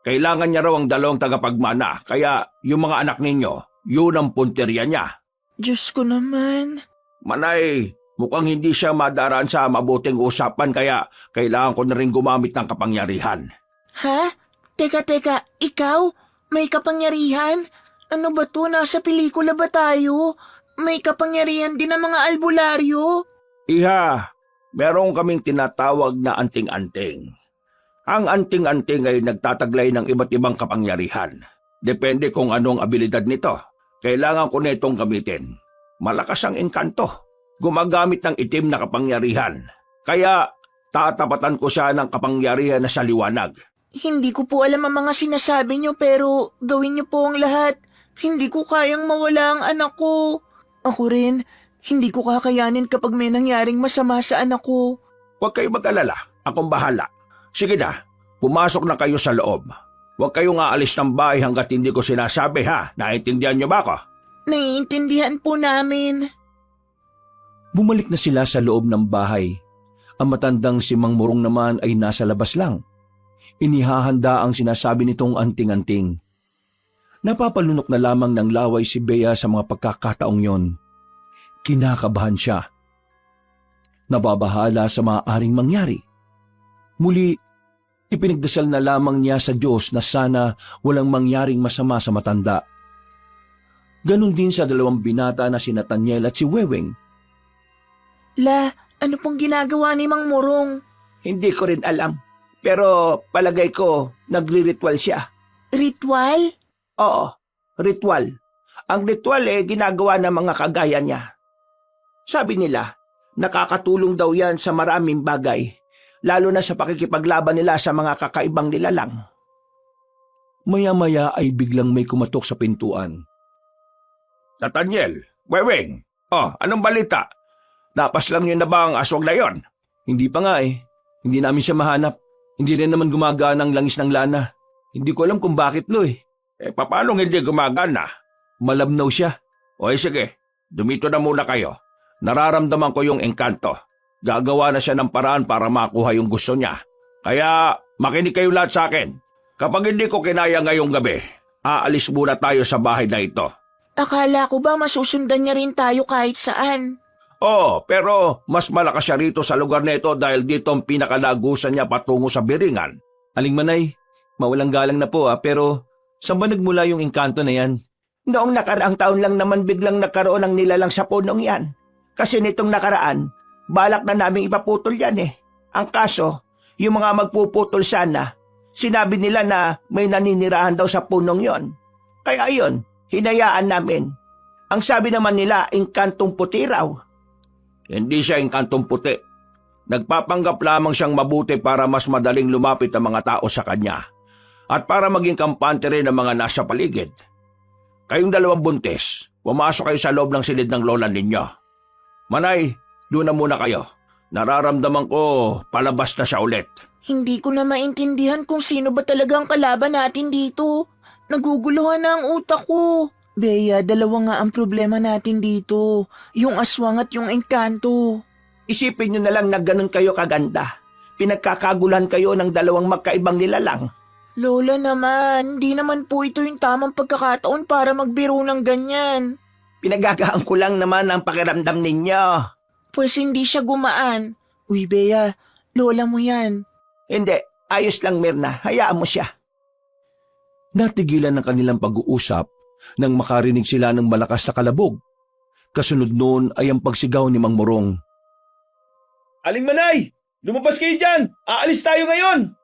Kailangan niya raw ang dalawang tagapagmana, kaya yung mga anak ninyo, yun ang punteriya niya. Diyos ko naman. Manay, mukhang hindi siya madaraan sa mabuting usapan kaya kailangan ko na rin gumamit ng kapangyarihan. Ha? Teka, ikaw? May kapangyarihan? Ano ba to? Nasa pelikula ba tayo? May kapangyarihan din ang mga albularyo? Iha, meron kaming tinatawag na anting-anting. Ang anting-anting ay nagtataglay ng iba't ibang kapangyarihan. Depende kung anong abilidad nito. Kailangan ko na itong gamitin. Malakas ang engkanto. Gumagamit ng itim na kapangyarihan. Kaya tatapatan ko siya ng kapangyarihan na sa liwanag. Hindi ko po alam ang mga sinasabi niyo pero gawin niyo po ang lahat. Hindi ko kayang mawala ang anak ko. Ako rin, hindi ko kakayanin kapag may nangyaring masama sa anak ko. Huwag kayo mag-alala. Akong bahala. Sige na, pumasok na kayo sa loob. Huwag kayong aalis ng bahay hanggat hindi ko sinasabi ha. Naiintindihan niyo ba ako? Naiintindihan po namin. Bumalik na sila sa loob ng bahay. Ang matandang si Mang Morong naman ay nasa labas lang. Inihahanda ang sinasabi nitong anting-anting. Napapalunok na lamang ng laway si Bea sa mga pagkakataong yon. Kinakabahan siya. Nababahala sa maaaring mangyari. Muli, ipinagdasal na lamang niya sa Diyos na sana walang mangyaring masama sa matanda. Ganon din sa dalawang binata na si Nathaniel at si Weweng. Ano pong ginagawa ni Mang Morong? Hindi ko rin alam. Pero palagay ko, nagri-ritual siya. Ritual? Oo, ritual. Ang ritual ginagawa ng mga kagaya niya. Sabi nila, nakakatulong daw yan sa maraming bagay, lalo na sa pakikipaglaban nila sa mga kakaibang nilalang. Maya-maya ay biglang may kumatok sa pintuan. Nathaniel, Weweng, anong balita? Napas lang niyo na ba ang aswang na yon? Hindi pa nga eh. Hindi namin siya mahanap. Hindi rin naman gumagana ang langis ng lana. Hindi ko alam kung bakit lo eh. Paano hindi gumagana? Malabnaw siya. Sige, dumito na muna kayo. Nararamdaman ko yung engkanto. Gagawa na siya ng paraan para makuha yung gusto niya. Kaya makinig kayo lahat sa akin. Kapag hindi ko kinaya ngayong gabi, aalis muna tayo sa bahay na ito. Akala ko ba masusundan niya rin tayo kahit saan? Pero mas malakas siya rito sa lugar na ito dahil dito ang pinakalagusan niya patungo sa Biringan. Aling Manay, mawalang galang na po pero saan ba nagmula yung engkanto na yan? Noong nakaraang taon lang naman biglang nagkaroon ng nilalang sa punong yan. Kasi nitong nakaraan, balak na naming ipaputol yan eh. Ang kaso, yung mga magpuputol sana, sinabi nila na may naninirahan daw sa punong yon. Kaya yun, hinayaan namin. Ang sabi naman nila, engkantong puti raw. Hindi siya engkantong puti. Nagpapanggap lamang siyang mabuti para mas madaling lumapit ang mga tao sa kanya at para maging kampante rin ng mga nasa paligid. Kayong dalawang buntis, pumasok kayo sa loob ng silid ng lola ninyo. Manay, doon na muna kayo. Nararamdaman ko palabas na siya ulit. Hindi ko na maintindihan kung sino ba talaga ang kalaban natin dito. Naguguluhan na ang utak ko. Bea, dalawa nga ang problema natin dito. Yung aswang at yung engkanto. Isipin nyo na lang na ganun kayo kaganda. Pinagkakagulan kayo ng dalawang magkaibang nilalang. Lola naman, hindi naman po ito yung tamang pagkakataon para magbiro ng ganyan. Pinagagaan ko lang naman ang pakiramdam ninyo. Pues hindi siya gumaan. Uy, Bea, lola mo yan. Hindi, ayos lang Mirna, hayaan mo siya. Natigilan ng kanilang pag-uusap nang makarinig sila ng malakas na kalabog. Kasunod noon ay ang pagsigaw ni Mang Morong. Aling Manay! Lumabas kayo dyan! Aalis tayo ngayon!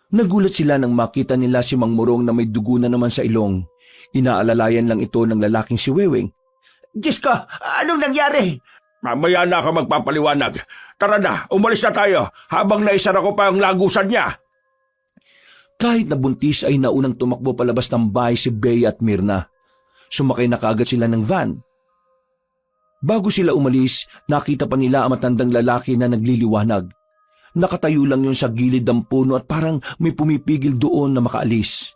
Nagulat sila nang makita nila si Mang Morong na may dugo na naman sa ilong. Inaalalayan lang ito ng lalaking si Weweng. Diyos ko, anong nangyari? Mamaya na ako magpapaliwanag. Tara na, umalis na tayo habang naisara ko pa ang lagusan niya. Kahit na buntis ay naunang tumakbo palabas ng bahay si Bea at Mirna. Sumakay na kaagad sila ng van. Bago sila umalis, nakita pa nila ang matandang lalaki na nagliliwanag. Nakatayo lang yun sa gilid ng puno at parang may pumipigil doon na makaalis.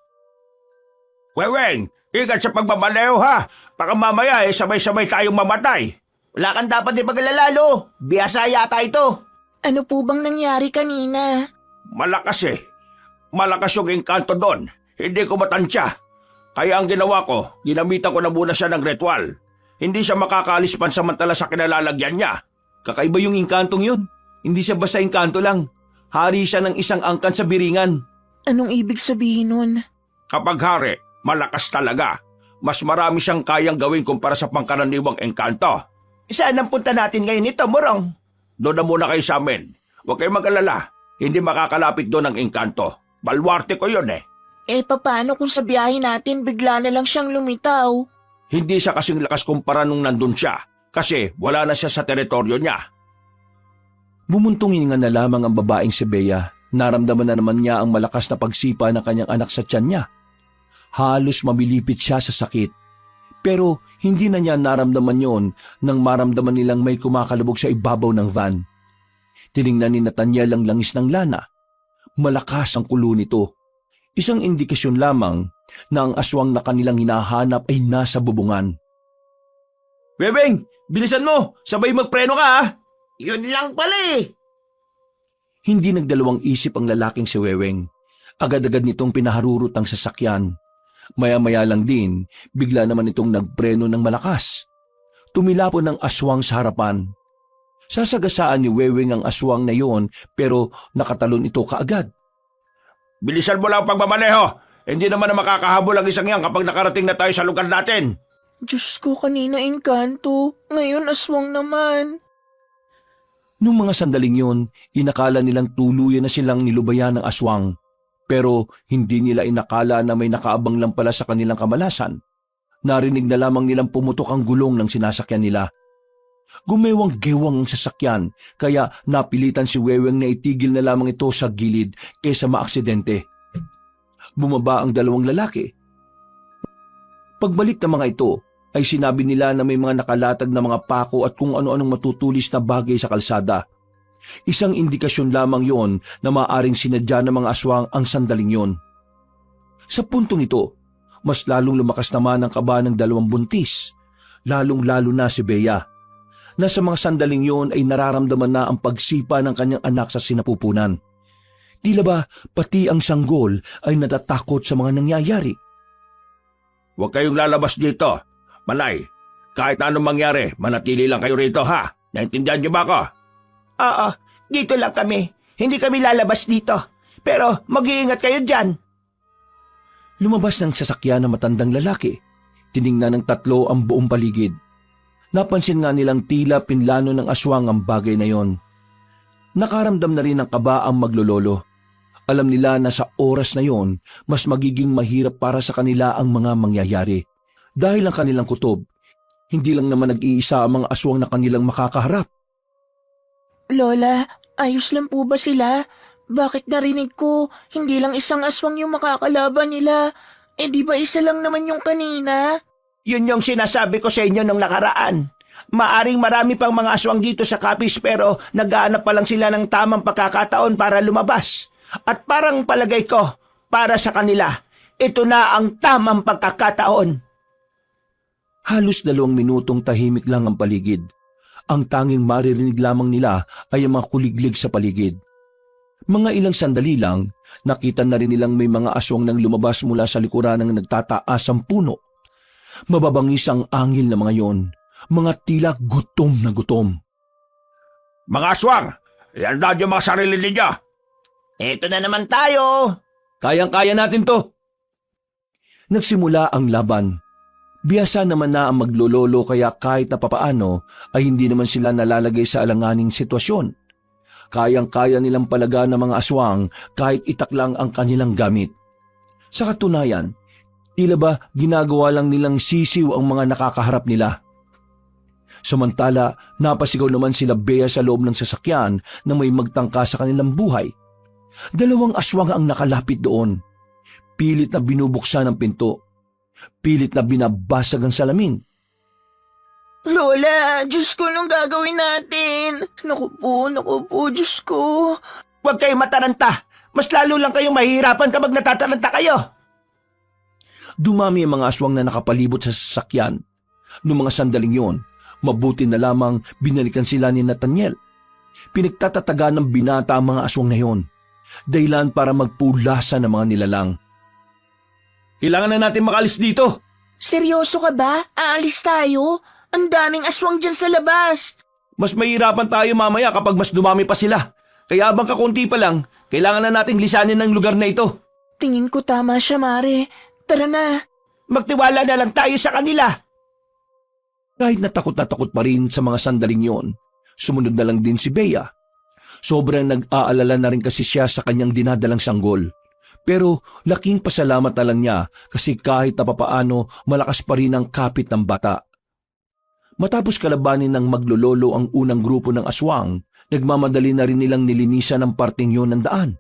Weweng, ingat sa pagmamaneho ha. Baka mamaya sabay-sabay tayong mamatay. Wala kang dapat ipaglalalo. Biyasa yata ito. Ano po bang nangyari kanina? Malakas eh. Malakas yung engkanto doon. Hindi ko matansya. Kaya ang ginawa ko, ginamitan ko na muna siya ng ritual. Hindi siya makakaalis pansamantala sa kinalalagyan niya. Kakaiba yung engkantong yun. Hindi siya basta engkanto lang. Hari siya ng isang angkan sa biringan. Anong ibig sabihin nun? Kapag hari, malakas talaga. Mas marami siyang kayang gawin kumpara sa pangkaraniwang engkanto. Saan ang punta natin ngayon ito, Morong? Doon na muna kayo sa amin. Huwag kayong mag-alala. Hindi makakalapit doon ang engkanto. Balwarte ko yun eh. Paano kung sa biyahe natin bigla na lang siyang lumitaw? Hindi siya kasing lakas kumpara nung nandun siya. Kasi wala na siya sa teritoryo niya. Bumuntong hininga na lamang ang babaeng si Bea. Naramdaman na naman niya ang malakas na pagsipa ng kanyang anak sa tiyan niya. Halos mamilipit siya sa sakit. Pero hindi na niya naramdaman yon nang maramdaman nilang may kumakalabog sa ibabaw ng van. Tiningnan ni Nathaniel ang langis ng lana. Malakas ang kulo nito. Isang indikasyon lamang na ang aswang na kanilang hinahanap ay nasa bubungan. Webeng, bilisan mo! Sabay magpreno ka ha! Yun lang pala eh. Hindi nagdalawang isip ang lalaking si Weweng. Agad-agad nitong pinaharurot ang sasakyan. Maya-maya lang din, bigla naman itong nagpreno ng malakas. Tumilapon ng aswang sa harapan. Sasagasaan ni Weweng ang aswang na yon pero nakatalon ito kaagad. Bilisan mo lang ang pagmamaneho! Hindi naman na makakahabol ang isang yan kapag nakarating na tayo sa lugar natin. Diyos ko, kanina engkanto. Ngayon aswang naman. Nung mga sandaling yun, inakala nilang tuluyan na silang nilubayan ng aswang. Pero hindi nila inakala na may nakaabang lang pala sa kanilang kamalasan. Narinig na lamang nilang pumutok ang gulong ng sinasakyan nila. Gumewang-gewang ang sasakyan, kaya napilitan si Weweng na itigil na lamang ito sa gilid kaysa maaksidente. Bumaba ang dalawang lalaki. Pagbalik ng mga ito, ay sinabi nila na may mga nakalatag na mga pako at kung ano-anong matutulis na bagay sa kalsada. Isang indikasyon lamang yon na maaaring sinadya ng mga aswang ang sandaling yon. Sa puntong ito, mas lalong lumakas naman ang kaba ng dalawang buntis, lalong-lalo na si Bea. Na sa mga sandaling yon ay nararamdaman na ang pagsipa ng kanyang anak sa sinapupunan. Tila ba pati ang sanggol ay natatakot sa mga nangyayari? Huwag kayong lalabas dito. Malay, kahit anong mangyari, manatili lang kayo rito ha. Naintindihan niyo ba ako? Oo, dito lang kami. Hindi kami lalabas dito. Pero mag-iingat kayo dyan. Lumabas ng sasakyan ng matandang lalaki. Tiningnan ng tatlo ang buong paligid. Napansin nga nilang tila pinlano ng aswang ang bagay na yon. Nakaramdam na rin ng kaba ang maglololo. Alam nila na sa oras na yon, mas magiging mahirap para sa kanila ang mga mangyayari. Dahil ang kanilang kutob, hindi lang naman nag-iisa ang mga aswang na kanilang makakaharap. Lola, ayos lang po ba sila? Bakit narinig ko, hindi lang isang aswang yung makakalaban nila? Di ba isa lang naman yung kanina? Yun yung sinasabi ko sa inyo nung nakaraan. Maaring marami pang mga aswang dito sa Capiz pero naghahanap pa lang sila ng tamang pagkakataon para lumabas. At parang palagay ko, para sa kanila, ito na ang tamang pagkakataon. Halos 2 minutong tahimik lang ang paligid. Ang tanging maririnig lamang nila ay ang mga kuliglig sa paligid. Mga ilang sandali lang, nakita na rin nilang may mga aswang nang lumabas mula sa likuran ng nagtataasang puno. Mababangis ang angil na mga yon, mga tila gutom na gutom. Mga aswang, ihanda niyo mga sarili ninyo. Eto na naman tayo. Kayang-kaya natin to. Nagsimula ang laban. Biyasa naman na ang maglololo kaya kahit na papaano ay hindi naman sila nalalagay sa alanganing sitwasyon. Kayang-kaya nilang palaga ng mga aswang kahit itak lang ang kanilang gamit. Sa katunayan, tila ba ginagawa lang nilang sisiw ang mga nakakaharap nila. Samantala, napasigaw naman sila Bea sa loob ng sasakyan na may magtangka sa kanilang buhay. 2 aswang ang nakalapit doon. Pilit na binubuksan ang pinto. Pilit na binabasag ang salamin. Lola, Diyos ko, anong gagawin natin? Naku po, Diyos ko. Huwag kayong mataranta. Mas lalo lang kayong mahihirapan kapag natataranta kayo. Dumami ang mga aswang na nakapalibot sa sasakyan. Noong mga sandaling yon, mabuti na lamang binalikan sila ni Nathaniel. Pinagtatataga ng binata ang mga aswang na yon. Dahilan para magpulasa ng mga nilalang. Kailangan na natin makalis dito. Seryoso ka ba? Aalis tayo? Ang daming aswang dyan sa labas. Mas mahirapan tayo mamaya kapag mas dumami pa sila. Kaya abang kakunti pa lang, kailangan na nating lisanin ang lugar na ito. Tingin ko tama siya, Mare. Tara na. Magtiwala na lang tayo sa kanila. Kahit na takot pa rin sa mga sandaling yon, sumunod na lang din si Bea. Sobrang nag-aalala na rin kasi siya sa kanyang dinadalang sanggol. Pero laking pasalamat na lang niya kasi kahit na papaano malakas pa rin ang kapit ng bata. Matapos kalabanin ng maglololo ang unang grupo ng aswang, nagmamadali na rin nilang nilinisan ang parting yon ng daan.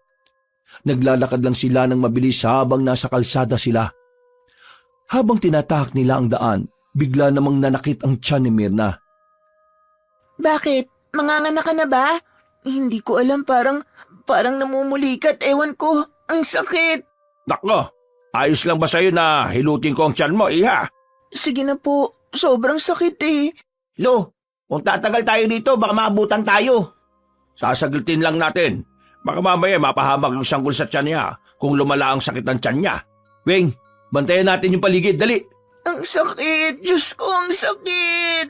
Naglalakad lang sila ng mabilis habang nasa kalsada sila. Habang tinatahak nila ang daan, bigla namang nanakit ang tiyan ni Mirna. Bakit? Manganganak ka na ba? Hindi ko alam, parang namumulikat. Ewan ko, ang sakit. Nako, ayos lang ba sa'yo na hilutin ko ang tiyan mo, iha? Sige na po, sobrang sakit eh. Lo, kung tatagal tayo dito, baka maabutan tayo. Sasaglitin lang natin. Baka mamaya mapahamak yung sanggol sa tiyan niya kung lumala ang sakit ng tiyan niya. Weng, bantayan natin yung paligid, dali. Ang sakit, Diyos ko, ang sakit.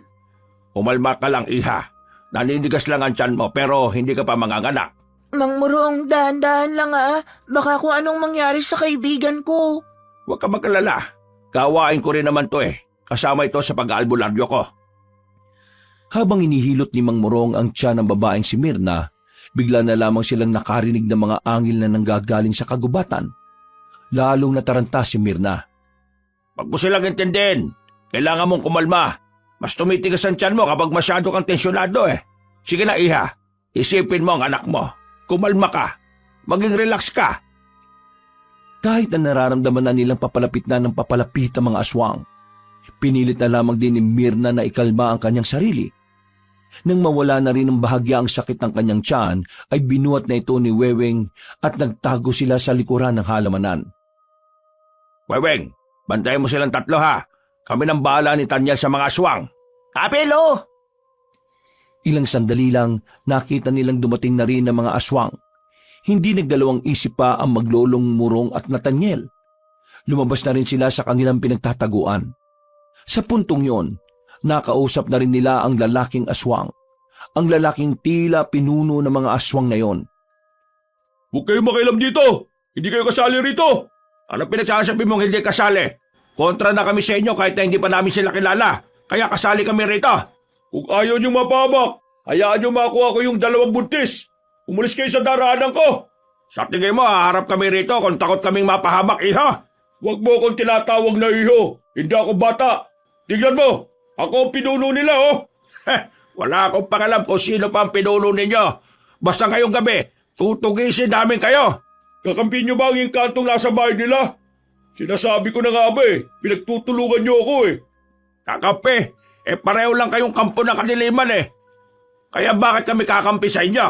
Umalma ka lang, iha. Naninigas lang ang tiyan mo pero hindi ka pa manganganak. Mang Murong, dahan-dahan lang ah. Baka kung anong mangyari sa kaibigan ko. Huwag ka magkalala. Kawain ko rin naman to eh. Kasama ito sa pag-aalbularyo ko. Habang inihilot ni Mang Morong ang tiyan ng babaeng si Mirna, bigla na lamang silang nakarinig ng mga angil na nanggagaling sa kagubatan. Lalong nataranta si Mirna. Pag mo silang intindihin, kailangan mong kumalma. Mas tumitigas ang tiyan mo kapag masyado kang tensyonado eh. Sige na, iha. Isipin mo ang anak mo. Kumalma ka. Maging relax ka. Kahit na nararamdaman na nilang papalapit na ng papalapit ang mga aswang, pinilit na lamang din ni Mirna na ikalma ang kanyang sarili. Nang mawala na rin ng bahagya ang sakit ng kanyang tiyan, ay binuhat na ito ni Weweng at nagtago sila sa likuran ng halamanan. Weweng, bantayan mo silang tatlo ha. Kami nang bahala ni Tanyel sa mga aswang. Kapelo! Ilang sandali lang, nakita nilang dumating na rin ang mga aswang. Hindi nagdalawang isip pa ang maglolong Murong at Nathaniel. Lumabas na rin sila sa kanilang pinagtataguan. Sa puntong yon, nakausap na rin nila ang lalaking aswang. Ang lalaking tila pinuno ng mga aswang na yon. Huwag kayong makialam dito! Hindi kayo kasali rito! Ano pinagsasabi mong hindi kasali? Kontra na kami sa inyo kahit na hindi pa namin sila kilala. Kaya kasali kami rito. Kung ayaw niyong mapahamak, hayaan niyo makuha ko yung 2 buntis. Umalis kayo sa daraanan ko. Sa tingin mo, haharap kami rito kung takot kaming mapahamak, iha. Huwag mo akong tinatawag na iho. Hindi ako bata. Tignan mo, ako ang pinuno nila, oh. Wala akong pangalam kung sino pa ang pinuno ninyo. Basta ngayong gabi, tutugisin namin kayo. Kakampi niyo ba ang inkantong nasa bahay nila? Sinasabi ko na nga ba eh, pinagtutulungan niyo ako eh. Kakampi, pareho lang kayong kampo ng kadiliman eh. Kaya bakit kami kakampi sa inyo?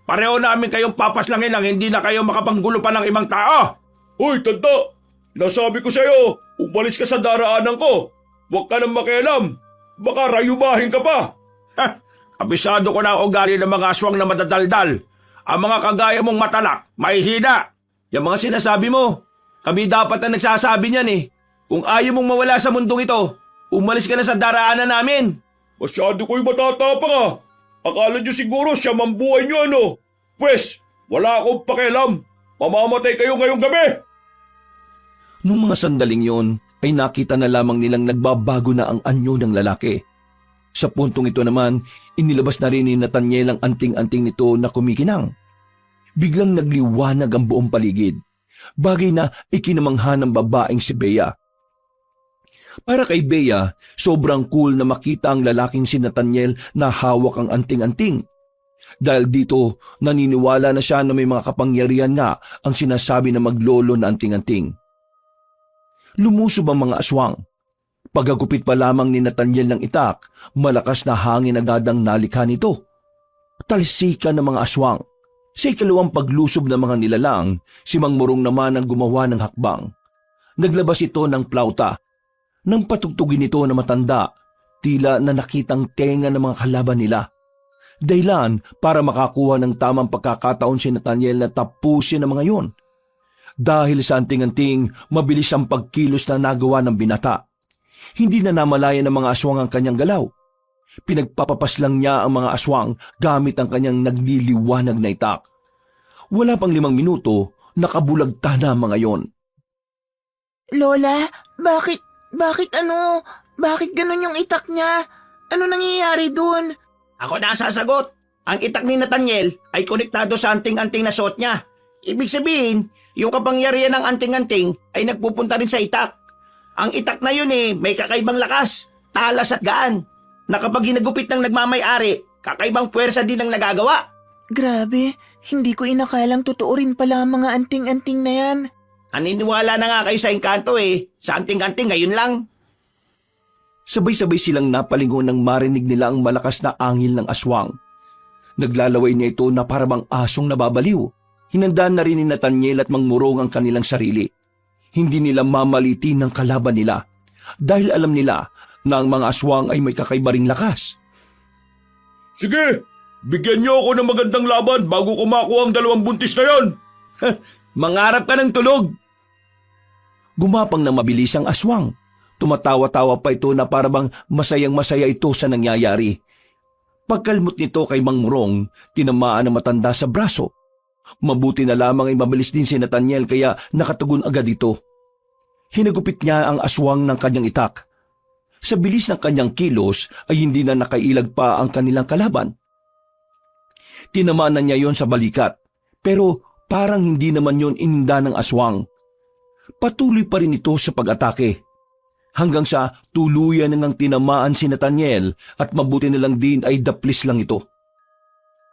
Pareho namin kayong papaslangin lang hindi na kayo makapanggulo pa ng ibang tao. Hoy, tanda! Sinasabi ko sa'yo, umalis ka sa daraanan ko. Huwag ka nang makialam. Baka rayumahin ka pa. Abisado ko na ang ugali ng mga aswang na madadaldal. Ang mga kagaya mong matalak, mahihina. Yung mga sinasabi mo, kami dapat ang nagsasabi niyan eh. Kung ayaw mong mawala sa mundong ito, umalis ka na sa daraanan namin. Masyado ko'y matatapang ah. Akala niyo siguro siya mambuhay niyo ano? Pwes, wala akong pakialam. Mamamatay kayo ngayong gabi. Nung mga sandaling yon, ay nakita na lamang nilang nagbabago na ang anyo ng lalaki. Sa puntong ito naman, inilabas na rin ni Nathaniel ang anting-anting nito na kumikinang. Biglang nagliwanag ang buong paligid, bagay na ikinamangha ng babaeng si Bea. Para kay Bea, sobrang cool na makita ang lalaking si Nathaniel na hawak ang anting-anting. Dahil dito, naniniwala na siya na may mga kapangyarihan nga ang sinasabi na maglolo na anting-anting. Lumusob ang mga aswang. Pagkagupit pa lamang ni Nathaniel ng itak, malakas na hangin agad ang nalikha nito. Talsikan ng mga aswang. Sa ikalawang paglusob ng mga nilalang, si Mang Morong naman ang gumawa ng hakbang. Naglabas ito ng plauta. Nang patugtugin ito na matanda, tila na nakitang tenga ng mga kalaban nila. Dahilan para makakuha ng tamang pagkakataon si Nathaniel na tapusin ang mga yon. Dahil sa anting-anting, mabilis ang pagkilos na nagawa ng binata. Hindi na namalayan ng mga aswang ang kanyang galaw. Pinagpapapas lang niya ang mga aswang gamit ang kanyang nagliliwanag na itak. Wala pang 5 minuto, nakabulagta na ang mga yon. Lola, bakit ganun yung itak niya? Ano nangyayari dun? Ako na ang sasagot. Ang itak ni Nathaniel ay konektado sa anting-anting na suot niya. Ibig sabihin, yung kapangyarihan ng anting-anting ay nagpupunta rin sa itak. Ang itak na yun may kakaibang lakas, talas at gaan, na kapag hinagupit ng nagmamay-ari, kakaibang puwersa din ang nagagawa. Grabe, hindi ko inakalang totoo rin pala ang mga anting-anting na yan. Naniniwala na nga kayo sa engkanto sa anting-anting ngayon lang. Sabay-sabay silang napalingon nang marinig nila ang malakas na angil ng aswang. Naglalaway niya ito na parabang asong nababaliw. Hinandaan na rin ni Nathaniel at Mang Morong ang kanilang sarili. Hindi nila mamalitin ng kalaban nila dahil alam nila na ang mga aswang ay may kakaiba ring lakas. Sige, bigyan niyo ako ng magandang laban bago ko makuha ang 2 buntis na yan. Mangarap ka ng tulog! Gumapang ng mabilis ang aswang. Tumatawa-tawa pa ito na parabang masayang-masaya ito sa nangyayari. Pagkalmot nito kay Mang Morong, tinamaan ang matanda sa braso. Mabuti na lamang ay mabilis din si Nathaniel kaya nakatugon agad ito. Hinagupit niya ang aswang ng kanyang itak. Sa bilis ng kanyang kilos ay hindi na nakailag pa ang kanilang kalaban. Tinamaan na niya yon sa balikat, pero parang hindi naman yon ininda ng aswang. Patuloy pa rin ito sa pag-atake. Hanggang sa tuluyan nang tinamaan si Nathaniel at mabuti na lang din ay daplis lang ito.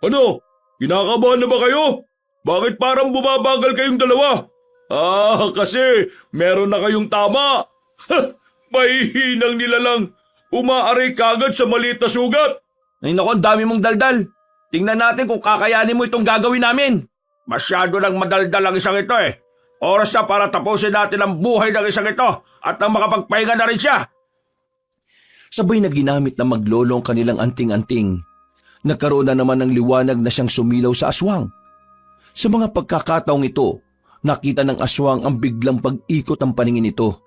Ano? Kinakabahan na ba kayo? Bakit parang bumabagal kayong dalawa? Kasi meron na kayong tama. Mahihinang nila lang. Umaaray kagad sa maliit na sugat. Ay naku, ang dami mong daldal. Tingnan natin kung kakayanin mo itong gagawin namin. Masyado nang madaldal ang isang ito Oras na para tapusin natin ang buhay ng isang ito at nang makapagpahinga na rin siya. Sabay na ginamit na maglolo ang kanilang anting-anting. Nagkaroon na naman ng liwanag na siyang sumilaw sa aswang. Sa mga pagkakataong ito, nakita ng aswang ang biglang pag-ikot ng paningin nito.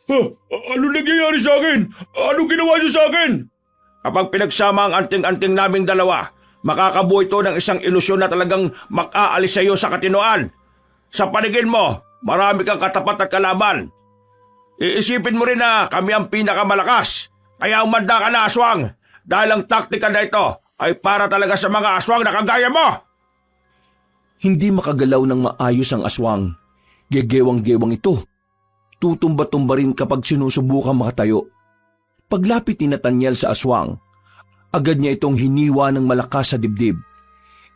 Ano nangyayari sa akin? Ano ginawa niyo sa akin? Kapag pinagsama ang anting-anting naming dalawa, makakabuo ito ng isang ilusyon na talagang makaalis sa iyo sa katinoan. Sa paningin mo, marami kang katapat at kalaban. Iisipin mo rin na kami ang pinakamalakas. Kaya umanda ka na, aswang, dahil ang taktika na ito ay para talaga sa mga aswang na kagaya mo. Hindi makagalaw ng maayos ang aswang. Gegewang-gewang ito. Tutumba-tumba rin kapag sinusubukan makatayo. Paglapit ni Nathaniel sa aswang, agad niya itong hiniwa ng malakas sa dibdib.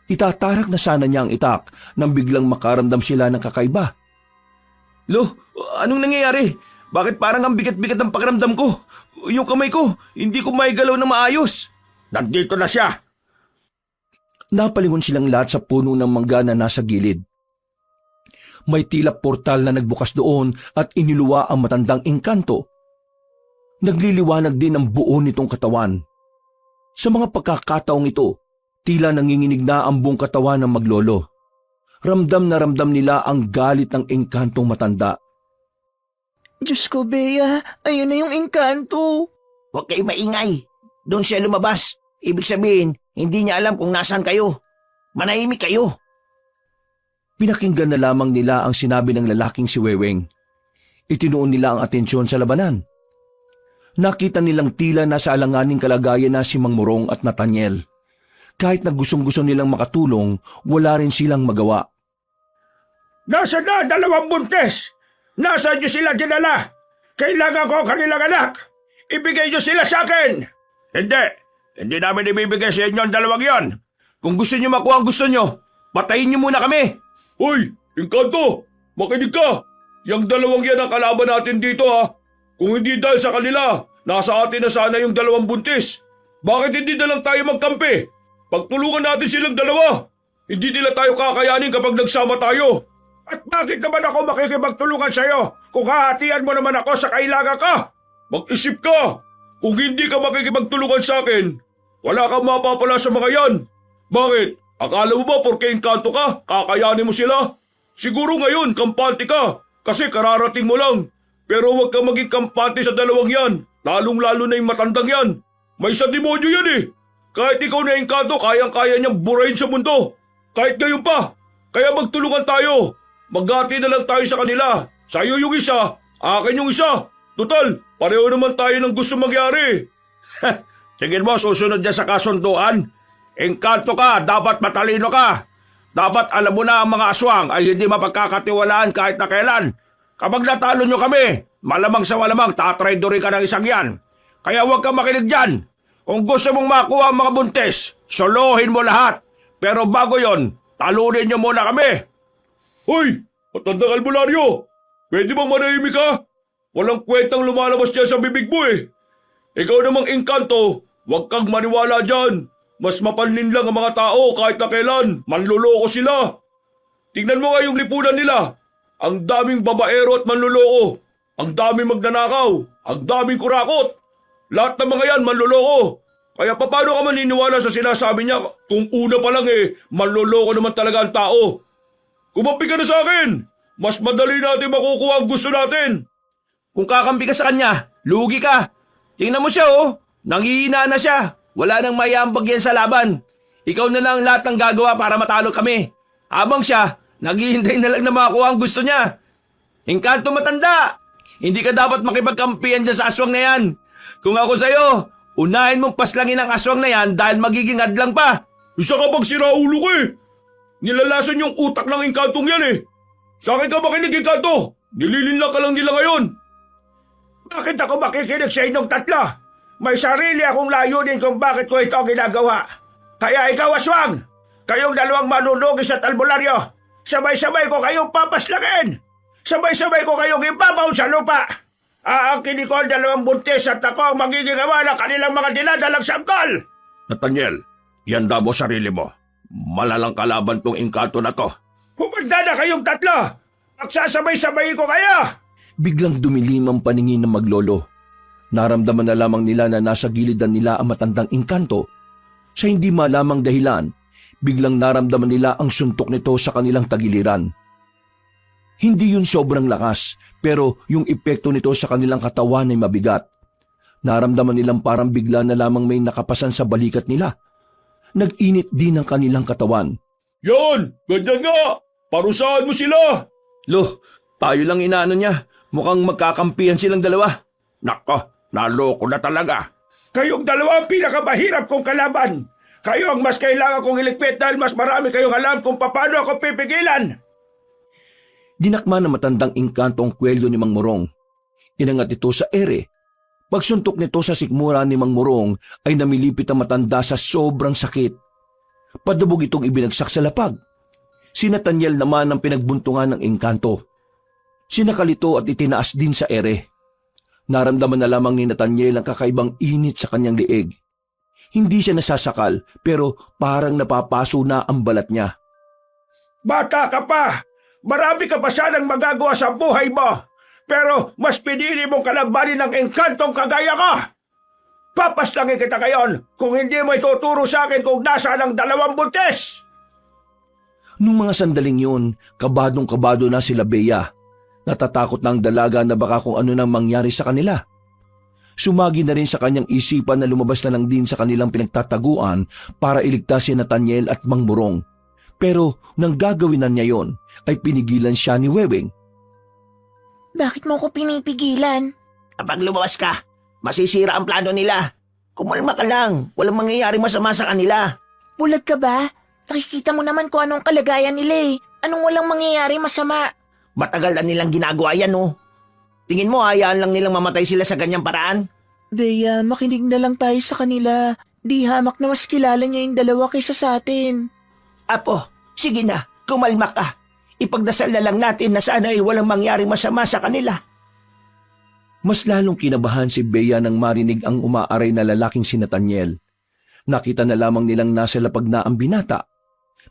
Itatarak na sana niya ang itak nang biglang makaramdam sila ng kakaiba. Lo, anong nangyayari? Bakit parang ang bigat-bigat ng pakiramdam ko? Yung kamay ko, hindi ko maigalaw na maayos. Nandito na siya. Napalingon silang lahat sa puno ng mangga na nasa gilid. May tila portal na nagbukas doon at iniluwa ang matandang engkanto. Nagliliwanag din ang buo nitong katawan. Sa mga pagkakataong ito, tila nanginginig na ang buong katawan ng maglolo. Ramdam na ramdam nila ang galit ng engkantong matanda. Diyos ko, Bea, ayun na yung engkanto. Huwag kayo maingay. Doon siya lumabas. Ibig sabihin, hindi niya alam kung nasaan kayo. Manahimik kayo. Pinakinggan na lamang nila ang sinabi ng lalaking si Weweng. Itinuon nila ang atensyon sa labanan. Nakita nilang tila nasa alanganing kalagayan na si Mang Morong at Nathaniel. Kahit na gustong-gusto nilang makatulong, wala rin silang magawa. Nasaan na ang dalawang buntis? Nasaan niyo sila dinala? Kailangan ko ang kanilang anak. Ibigay niyo sila sa akin. Hindi namin ibibigay sa inyo ang dalawang yon. Kung gusto niyo makuha ang gusto niyo, patayin niyo muna kami. Hoy, Engkanto, makinig ka. Yang dalawang yan ang kalaban natin dito ha. Kung hindi dahil sa kanila, nasa atin na sana yung dalawang buntis. Bakit hindi na lang tayo magkampi? Pagtulungan natin silang dalawa. Hindi nila tayo kakayanin kapag nagsama tayo. At bakit naman ako makikipagtulungan sa'yo kung hahatian mo naman ako sa kailangan ka? Mag-isip ka. Kung hindi ka makikipagtulungan sa akin, wala kang mapapala sa mga yan. Bakit? Akala mo ba porke Engkanto ka, kakayanin mo sila? Siguro ngayon, kampante ka, kasi kararating mo lang. Pero huwag kang maging kampante sa dalawang yan, lalong-lalo na yung matandang yan. May sa demonyo yan eh. Kahit ikaw na Engkanto, kayang-kaya niyang burahin sa mundo. Kahit ngayon pa. Kaya magtulungan tayo. Maghati na lang tayo sa kanila. Sa'yo yung isa, akin yung isa. Total, pareho naman tayo ng gusto mangyari. Sige mo, susunod niya sa kasunduan. Engkanto ka, dapat matalino ka. Dapat alam mo na ang mga aswang ay hindi mapagkakatiwalaan kahit na kailan. Kapag natalo nyo kami, malamang sa malamang tatraidorin ka ng isang yan. Kaya huwag kang makinig dyan. Kung gusto mong makuha ang mga buntis, solohin mo lahat. Pero bago yon, talunin nyo muna kami. Hoy, matandang albularyo, pwede bang manahimik ka? Walang kwentang lumalabas dyan sa bibig mo eh. Ikaw namang Engkanto, huwag kang maniwala dyan. Mas mapanlin lang ang mga tao kahit na kailan. Manluloko sila. Tingnan mo nga yung lipunan nila. Ang daming babaero at manluloko. Ang daming magnanakaw. Ang daming kurakot. Lahat ng mga yan manluloko. Kaya paano ka maniniwala sa sinasabi niya kung una pa lang manluloko naman talaga ang tao? Kumampi ka na sa akin. Mas madali natin makukuha ang gusto natin. Kung kakampi ka sa kanya, lugi ka. Tingnan mo siya oh. Nangihina na siya. Wala nang mayambag yan sa laban. Ikaw na lang lahat ng gagawa para matalo kami. Habang siya, naghihintay na lang na makakuha ang gusto niya. Engkanto matanda! Hindi ka dapat makipagkampihan dyan sa aswang na yan. Kung ako sa'yo, unahin mong paslangin ang aswang na yan dahil magiging hadlang pa. Isa ka bang siraulo ko eh. Nilalason yung utak ng Engkantong yan eh. Sa akin ka makinig, Engkanto. Nililinlang ka lang nila ngayon. Bakit ako makikinig sa inyong tatlo? May sarili akong layunin kung bakit ko ito ginagawa. Kaya ikaw, aswang, kayong dalawang manunugis at albularyo, sabay-sabay ko kayong papaslagin. Sabay-sabay ko kayong ibabaw sa lupa. Aangkinin ko ang dalawang buntis at ako ang magiging ama ng kanilang mga dinadalang sanggol. Nathaniel, yanda mo sarili mo. Malalang kalaban tong Engkanto na to. Humanda na kayong tatlo. Magsasabay-sabay ko kayo. Biglang dumilim ang paningin ng maglolo. Naramdaman na lamang nila na nasa gilidan nila ang matandang Engkanto. Sa hindi malamang dahilan, biglang naramdaman nila ang suntok nito sa kanilang tagiliran. Hindi yun sobrang lakas, pero yung epekto nito sa kanilang katawan ay mabigat. Naramdaman nilang parang bigla na lamang may nakapasan sa balikat nila. Nag-init din ang kanilang katawan. Yan! Ganyan nga! Parusahan mo sila! Lo, tayo lang inaano niya. Mukhang magkakampihan silang dalawa. Nako, naloko na talaga. Kayong dalawa ang pinakamahirap kong kalaban. Kayo ang mas kailangan kong iligpit dahil mas marami kayong alam kung paano ako pipigilan. Dinakma ng matandang Engkanto ang kwelyo ni Mang Morong. Inangat ito sa ere. Pagsuntok nito sa sikmura ni Mang Morong ay namilipit ang matanda sa sobrang sakit. Padubog itong ibinagsak sa lapag. Si Nathaniel naman ang pinagbuntungan ng Engkanto. Sinakalito at itinaas din sa ere. Naramdaman na lamang ni Nathaniel ang kakaibang init sa kanyang liig. Hindi siya nasasakal pero parang napapaso na ang balat niya. Bata ka pa! Marami ka pa sanang magagawa sa buhay mo! Pero mas pinili mong kalabanin ng Engkantong kagaya ko! Papaslangin kita ngayon kung hindi mo ituturo sa akin kung nasaan ang dalawang buntis! Nung mga sandaling yun, kabadong-kabado na sila Bea. Natatakot na ang dalaga na baka kung ano nang mangyari sa kanila. Sumagi na rin sa kanyang isipan na lumabas na lang din sa kanilang pinagtataguan para iligtas si Nathaniel at Mang Murong. Pero nang gagawin na niya yon, ay pinigilan siya ni Weweng. Bakit mo ko pinipigilan? Kapag lumabas ka, masisira ang plano nila. Kumalma ka lang, walang mangyayari masama sa kanila. Bulag ka ba? Nakikita mo naman kung anong kalagayan nila eh. Anong walang mangyayari masama? Matagal na nilang ginagawa yan, oh. Tingin mo, hayaan lang nilang mamatay sila sa ganyang paraan? Bea, makinig na lang tayo sa kanila. Di hamak na mas kilala niya yung dalawa kaysa sa atin. Apo, sige na, kumalma ka. Ipagdasal na lang natin na sana ay walang mangyaring masama sa kanila. Mas lalong kinabahan si Bea nang marinig ang umaaray na lalaking si Nathaniel. Nakita na lamang nilang nasa lapag na ang binata.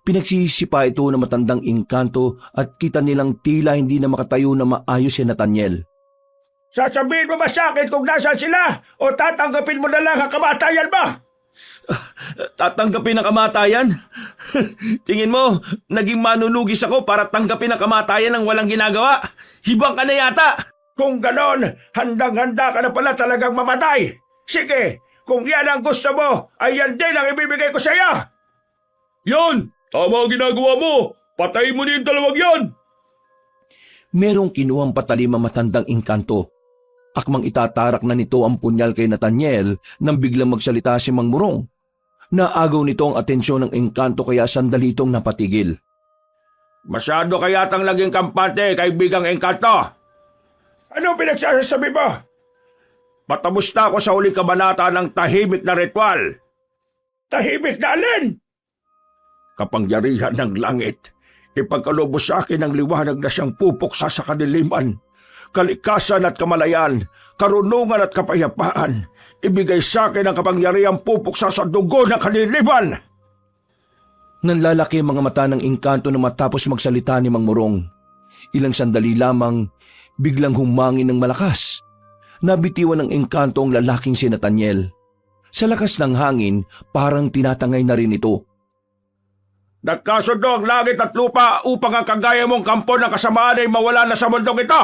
Pinagsisipa ito na matandang engkanto at kita nilang tila hindi na makatayo na maayos si Nathaniel. Sasabihin mo ba sa akin kung nasaan sila o tatanggapin mo na lang ang kamatayan mo? Tatanggapin ang kamatayan? Tingin mo, naging manunugis ako para tanggapin ang kamatayan ng walang ginagawa? Hibang ka na yata! Kung ganon, handang-handa ka na pala talagang mamatay. Sige, kung yan ang gusto mo, ay yan din ang ibibigay ko sa iyo. Yon! Tama ang ginagawa mo! Patayin mo na yung dalawang yon! Merong kinuhang patalim ang matandang engkanto. Akmang itatarak na nito ang punyal kay Nathaniel nang biglang magsalita si Mang Murong. Naagaw nito ang atensyon ng engkanto kaya sandali itong napatigil. Masyado kayatang laging kampante, kaibigang engkanto. Ano pinagsasabi mo? Patapos na ako sa huling kabanata ng tahimik na ritual. Tahimik na alin? Kapangyarihan ng langit, ipagkalubos sa akin ang liwanag na siyang pupuksa sa kadiliman. Kalikasan at kamalayan, karunungan at kapayapaan, ibigay sa akin ang kapangyarihang pupuksa sa dugo ng kadiliman. Nanlalaki ang mga mata ng engkanto na matapos magsalita ni Mang Murong. Ilang sandali lamang, biglang humangin ng malakas. Nabitiwan ng engkanto ang lalaking si Nathaniel. Sa lakas ng hangin, parang tinatangay na rin ito. Nagkasundo ang langit at lupa upang ang kagaya mong kampo ng kasamaan ay mawala na sa mundong ito.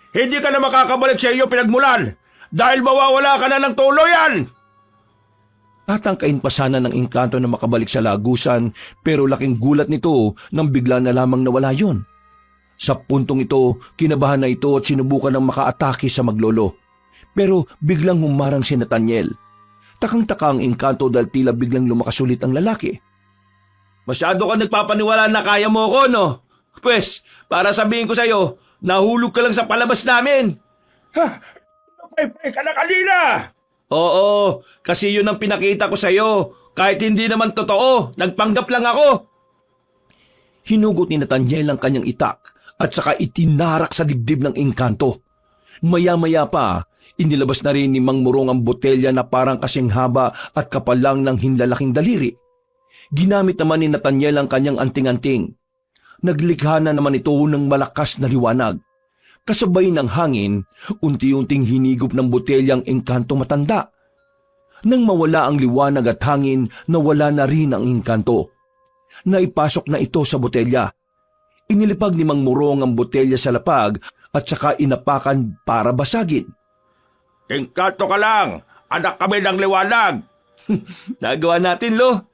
Hindi ka na makakabalik sa iyong pinagmulan dahil mawawala ka na ng tuluyan. Tatangkain pa sana ng engkanto na makabalik sa lagusan pero laking gulat nito nang bigla na lamang nawala yon. Sa puntong ito, kinabahan na ito at sinubukan ng makaatake sa maglolo. Pero biglang humarang si Nathaniel. Takang-taka ang engkanto dahil tila biglang lumakasulit ang lalaki. Masyado ka nagpapaniwala na kaya mo ako, no? Pwes, para sabihin ko sa'yo, nahulog ka lang sa palabas namin. Ha? Napay ka na kanina! Oo, kasi yun ang pinakita ko sa'yo. Kahit hindi naman totoo, nagpanggap lang ako. Hinugot ni Nathaniel ang kanyang itak at saka itinarak sa dibdib ng engkanto. Maya-maya pa, inilabas na rin ni Mang Murong ang botelya na parang kasing haba at kapal lang ng hinlalaking daliri. Ginamit naman ni Nathaniel ang kanyang anting-anting. Naglikha na naman ito ng malakas na liwanag. Kasabay ng hangin, unti-unting hinigop ng botelyang engkanto matanda. Nang mawala ang liwanag at hangin, nawala na rin ang engkanto. Naipasok na ito sa botelya. Inilipag ni Mang Murong ang botelya sa lapag at saka inapakan para basagin. Engkanto ka lang! Anak kami ng liwanag! Nagawa natin, Lo.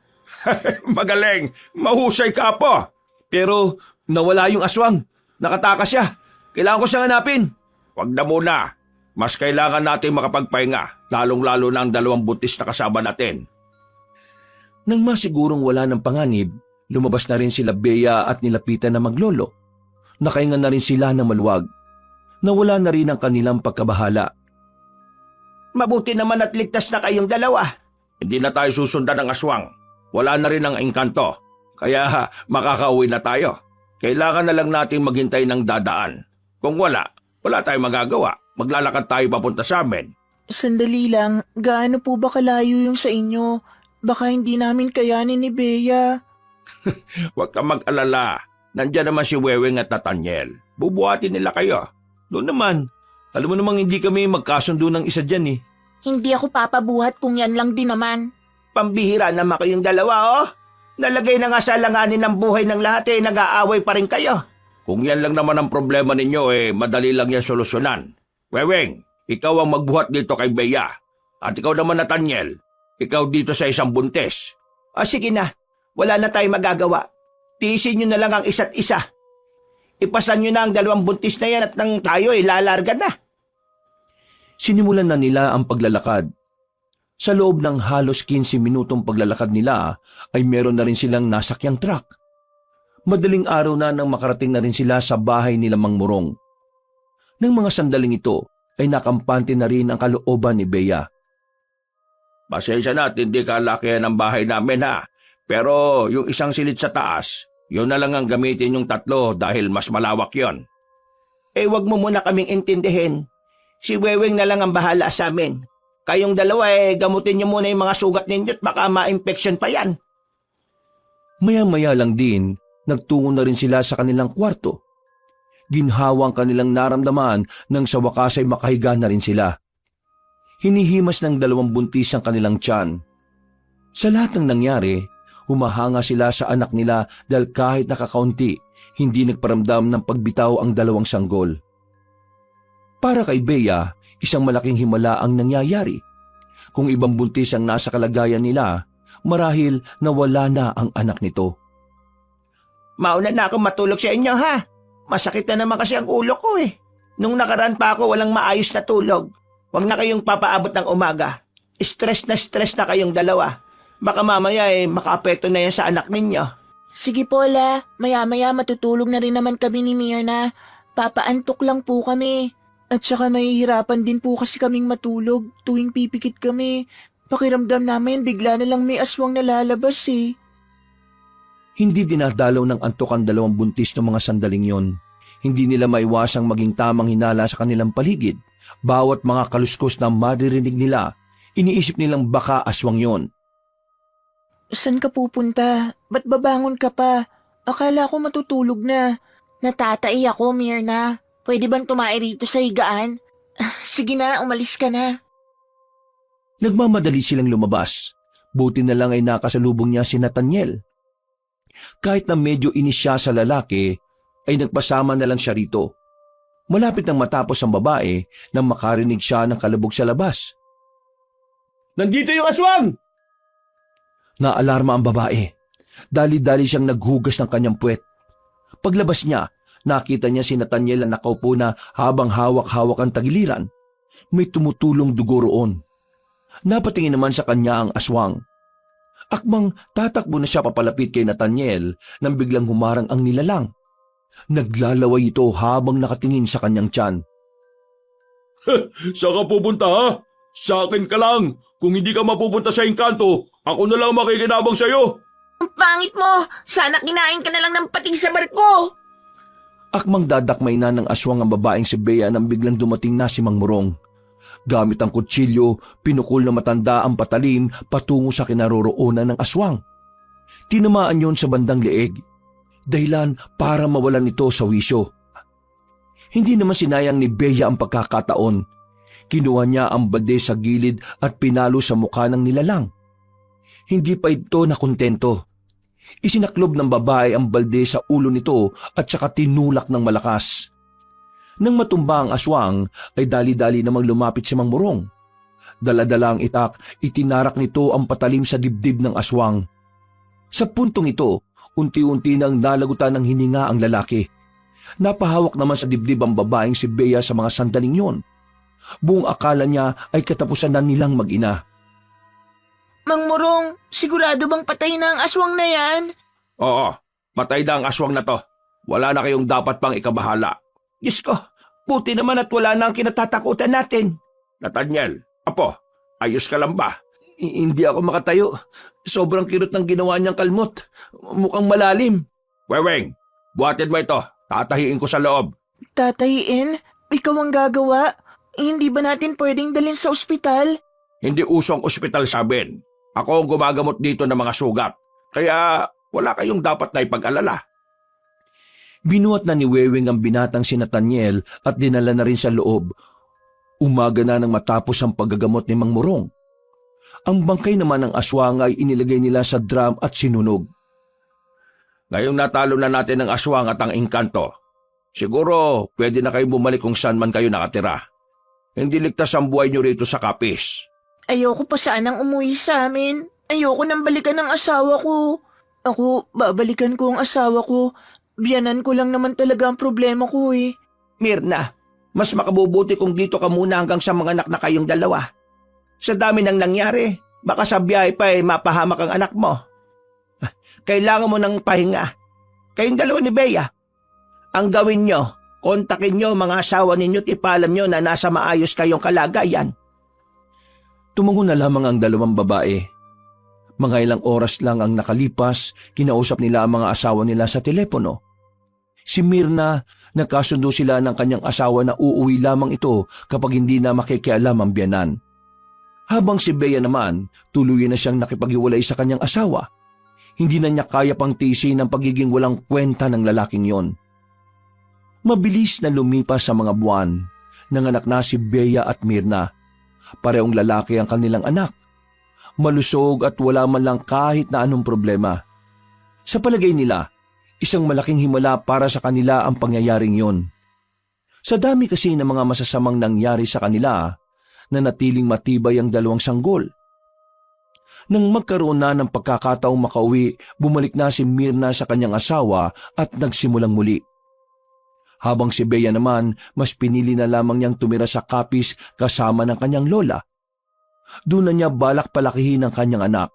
Magaling! Mahusay ka po! Pero nawala yung aswang. Nakatakas siya. Kailangan ko siyang hanapin. Wag na muna. Mas kailangan natin makapagpahinga, lalong-lalo na ang dalawang buntis na kasama natin. Nang masigurong wala ng panganib, lumabas na rin sila Bea at nilapitan na maglolo. Nakahinga na rin sila ng maluwag. Nawala na rin ang kanilang pagkabahala. Mabuti naman at ligtas na kayong dalawa. Hindi na tayo susundan ng aswang. Wala na rin ang engkanto. Kaya makakauwi na tayo. Kailangan na lang natin maghintay ng dadaan. Kung wala tayong magagawa. Maglalakad tayo papunta sa amin. Sandali lang, gaano po ba kalayo yung sa inyo? Baka hindi namin kayanin ni Bea. Huwag kang mag-alala. Nandiyan naman si Weweng at Nathaniel. Bubuhatin nila kayo. Doon naman. Alam mo namang hindi kami magkasundo ng isa dyan eh. Hindi ako papabuhat kung yan lang din naman. Pambihira naman kayong dalawa, oh. Nalagay na nga sa langanin ng buhay ng lahat nag-aaway pa rin kayo. Kung yan lang naman ang problema ninyo, madali lang yan solusyonan. Weweng, ikaw ang magbuhat dito kay Bea. At ikaw naman, Nathaniel, ikaw dito sa isang buntis. Sige na, wala na tayong magagawa. Tiisin nyo na lang ang isa't isa. Ipasan nyo na ang 2 buntis na yan at nang tayo lalarga na. Sinimulan na nila ang paglalakad. Sa loob ng halos 15 minutong paglalakad nila ay meron na rin silang nasakyang truck. Madaling araw na nang makarating na rin sila sa bahay nila Mang Murong. Nang mga sandaling ito ay nakampante na rin ang kalooban ni Bea. Pasensya na at hindi kalakihan ang bahay namin ha. Pero yung isang silid sa taas, yun na lang ang gamitin yung 3 dahil mas malawak yon. Wag mo muna kaming intindihin. Si Weweng na lang ang bahala sa amin. Kayong dalawa gamutin nyo muna yung mga sugat ninyo at baka ma-infection pa yan. Maya-maya lang din, nagtungo na rin sila sa kanilang kwarto. Ginhawa ang kanilang naramdaman nang sa wakas ay makahiga na rin sila. Hinihimas ng 2 buntis ang kanilang tiyan. Sa lahat ng nangyari, humahanga sila sa anak nila dahil kahit nakakaunti, hindi nagparamdam ng pagbitaw ang 2 sanggol. Para kay Bea, isang malaking himala ang nangyayari. Kung ibang buntis ang nasa kalagayan nila, marahil nawala na ang anak nito. Mauna na ako matulog sa inyo, ha? Masakit na naman kasi ang ulo ko Nung nakaraan pa ako walang maayos na tulog. Huwag na kayong papaabot ng umaga. Stress na kayong dalawa. Baka mamaya makaapekto na yan sa anak ninyo. Sige po, La. Maya-maya matutulog na rin naman kami ni Mirna. Papaantok lang po kami. At saka mahihirapan din po kasi kaming matulog tuwing pipikit kami. Pakiramdam namin bigla na lang may aswang nalalabas Hindi dinadalaw ng antok ang 2 buntis ng mga sandaling yon. Hindi nila maiwasang maging tamang hinala sa kanilang paligid. Bawat mga kaluskos na maririnig nila, iniisip nilang baka aswang yon. Saan ka pupunta? Ba't babangon ka pa? Akala ko matutulog na. Natatai ako, Mirna. Pwede bang tumae rito sa higaan? Sige na, umalis ka na. Nagmamadali silang lumabas. Buti na lang ay nakasalubong niya si Nathaniel. Kahit na medyo inis siya sa lalaki, ay nagpasama na lang siya rito. Malapit nang matapos ang babae nang makarinig siya ng kalabog sa labas. Nandito yung aswang! Naalarma ang babae. Dali-dali siyang naghugas ng kanyang puwet. Paglabas niya, nakita niya si Nathaniel na nakaupo na habang hawak-hawak ang tagiliran. May tumutulong dugo roon. Napatingin naman sa kanya ang aswang. Akmang tatakbo na siya papalapit kay Nathaniel nang biglang humarang ang nilalang. Naglalaway ito habang nakatingin sa kanyang tiyan. Saan ka pupunta ha? Sa akin ka lang. Kung hindi ka mapupunta sa engkanto, ako na lang makikinabang sa'yo. Ang pangit mo! Sana kinain ka na lang ng pating sa barko! Akmang dadakmay na ng aswang ang babaeng si Bea nang biglang dumating na si Mang Murong. Gamit ang kutsilyo, pinukol na matanda ang patalim patungo sa kinaroroonan ng aswang. Tinamaan yon sa bandang leeg. Dahilan para mawalan ito sa wisyo. Hindi naman sinayang ni Bea ang pagkakataon. Kinuha niya ang balde sa gilid at pinalo sa mukha ng nilalang. Hindi pa ito nakontento. Isinaklob ng babae ang balde sa ulo nito at saka tinulak ng malakas. Nang matumba ang aswang, ay dali-dali namang lumapit si Mang Murong. Dala-dala ang itak, itinarak nito ang patalim sa dibdib ng aswang. Sa puntong ito, unti-unti nang nalagutan ng hininga ang lalaki. Napahawak naman sa dibdib ang babaeng si Bea sa mga sandaling yon. Buong akala niya ay katapusan na nilang mag-ina. Mang Murong, sigurado bang patay na ang aswang na yan? Oo, patay na ang aswang na to. Wala na kayong dapat pang ikabahala. Diyos ko, buti naman at wala na ang kinatatakutan natin. Nathaniel, apo, ayos ka lang ba? Hindi ako makatayo. Sobrang kirot ng ginawa niyang kalmot. Mukhang malalim. Weweng, buhatin mo ito. Tatahiin ko sa loob. Tatayin? Ikaw ang gagawa? Hindi ba natin pwedeng dalhin sa ospital? Hindi usong ospital sa amin. Ako ang gumagamot dito ng mga sugat. Kaya wala kayong dapat na ipag-alala. Binuhat na ni Weweng ang binatang si Nathaniel at dinala na rin sa loob. Umaga na nang matapos ang paggagamot ni Mang Morong. Ang bangkay naman ng aswang ay inilagay nila sa drum at sinunog. Ngayong natalo na natin ang aswang at ang engkanto, siguro pwede na kayo bumalik kung saan man kayo nakatira. Hindi ligtas ang buhay niyo rito sa Kapis. Ayoko pa sanang umuwi sa amin. Ayoko nang balikan ng asawa ko. Ako, babalikan ko ang asawa ko. Biyanan ko lang naman talaga ang problema ko eh. Mirna, mas makabubuti kung dito ka muna hanggang sa mga anak na kayong dalawa. Sa dami nang nangyari, baka sa biyahe pa mapahamak ang anak mo. Kailangan mo ng pahinga. Kayong dalawa ni Bea. Ang gawin nyo, kontakin nyo mga asawa ninyo at ipaalam nyo na nasa maayos kayong kalagayan. Tumango na lamang ang dalawang babae. Mga ilang oras lang ang nakalipas, kinausap nila ang mga asawa nila sa telepono. Si Mirna, nagkasundo sila ng kanyang asawa na uuwi lamang ito kapag hindi na makikialam ang biyanan. Habang si Bea naman, tuluyan na siyang nakipaghiwalay sa kanyang asawa. Hindi na niya kaya pang tiisin ang pagiging walang kwenta ng lalaking yon. Mabilis na lumipas sa mga buwan, nanganak na si Bea at Mirna. Parehong lalaki ang kanilang anak. Malusog at wala man lang kahit na anong problema. Sa palagay nila, isang malaking himala para sa kanila ang pangyayaring yon. Sa dami kasi ng mga masasamang nangyari sa kanila, nanatiling matibay ang dalawang sanggol. Nang magkaroon na ng pagkakataong makauwi, bumalik na si Mirna sa kanyang asawa at nagsimulang muli. Habang si Bea naman, mas pinili na lamang niyang tumira sa Kapis kasama ng kanyang lola. Doon na niya balak palakihin ang kanyang anak.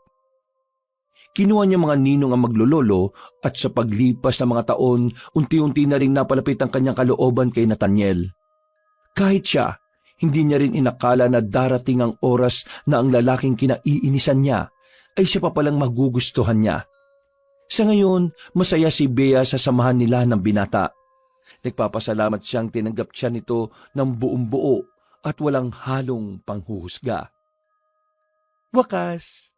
Kinuha niya mga ninong ang maglololo at sa paglipas ng mga taon, unti-unti na rin napalapit ang kanyang kalooban kay Nathaniel. Kahit siya, hindi niya rin inakala na darating ang oras na ang lalaking kinaiinisan niya ay siya pa palang magugustuhan niya. Sa ngayon, masaya si Bea sa samahan nila ng binata. Nagpapasalamat siyang tinanggap siya nito ng buong buo at walang halong panghuhusga. Wakas!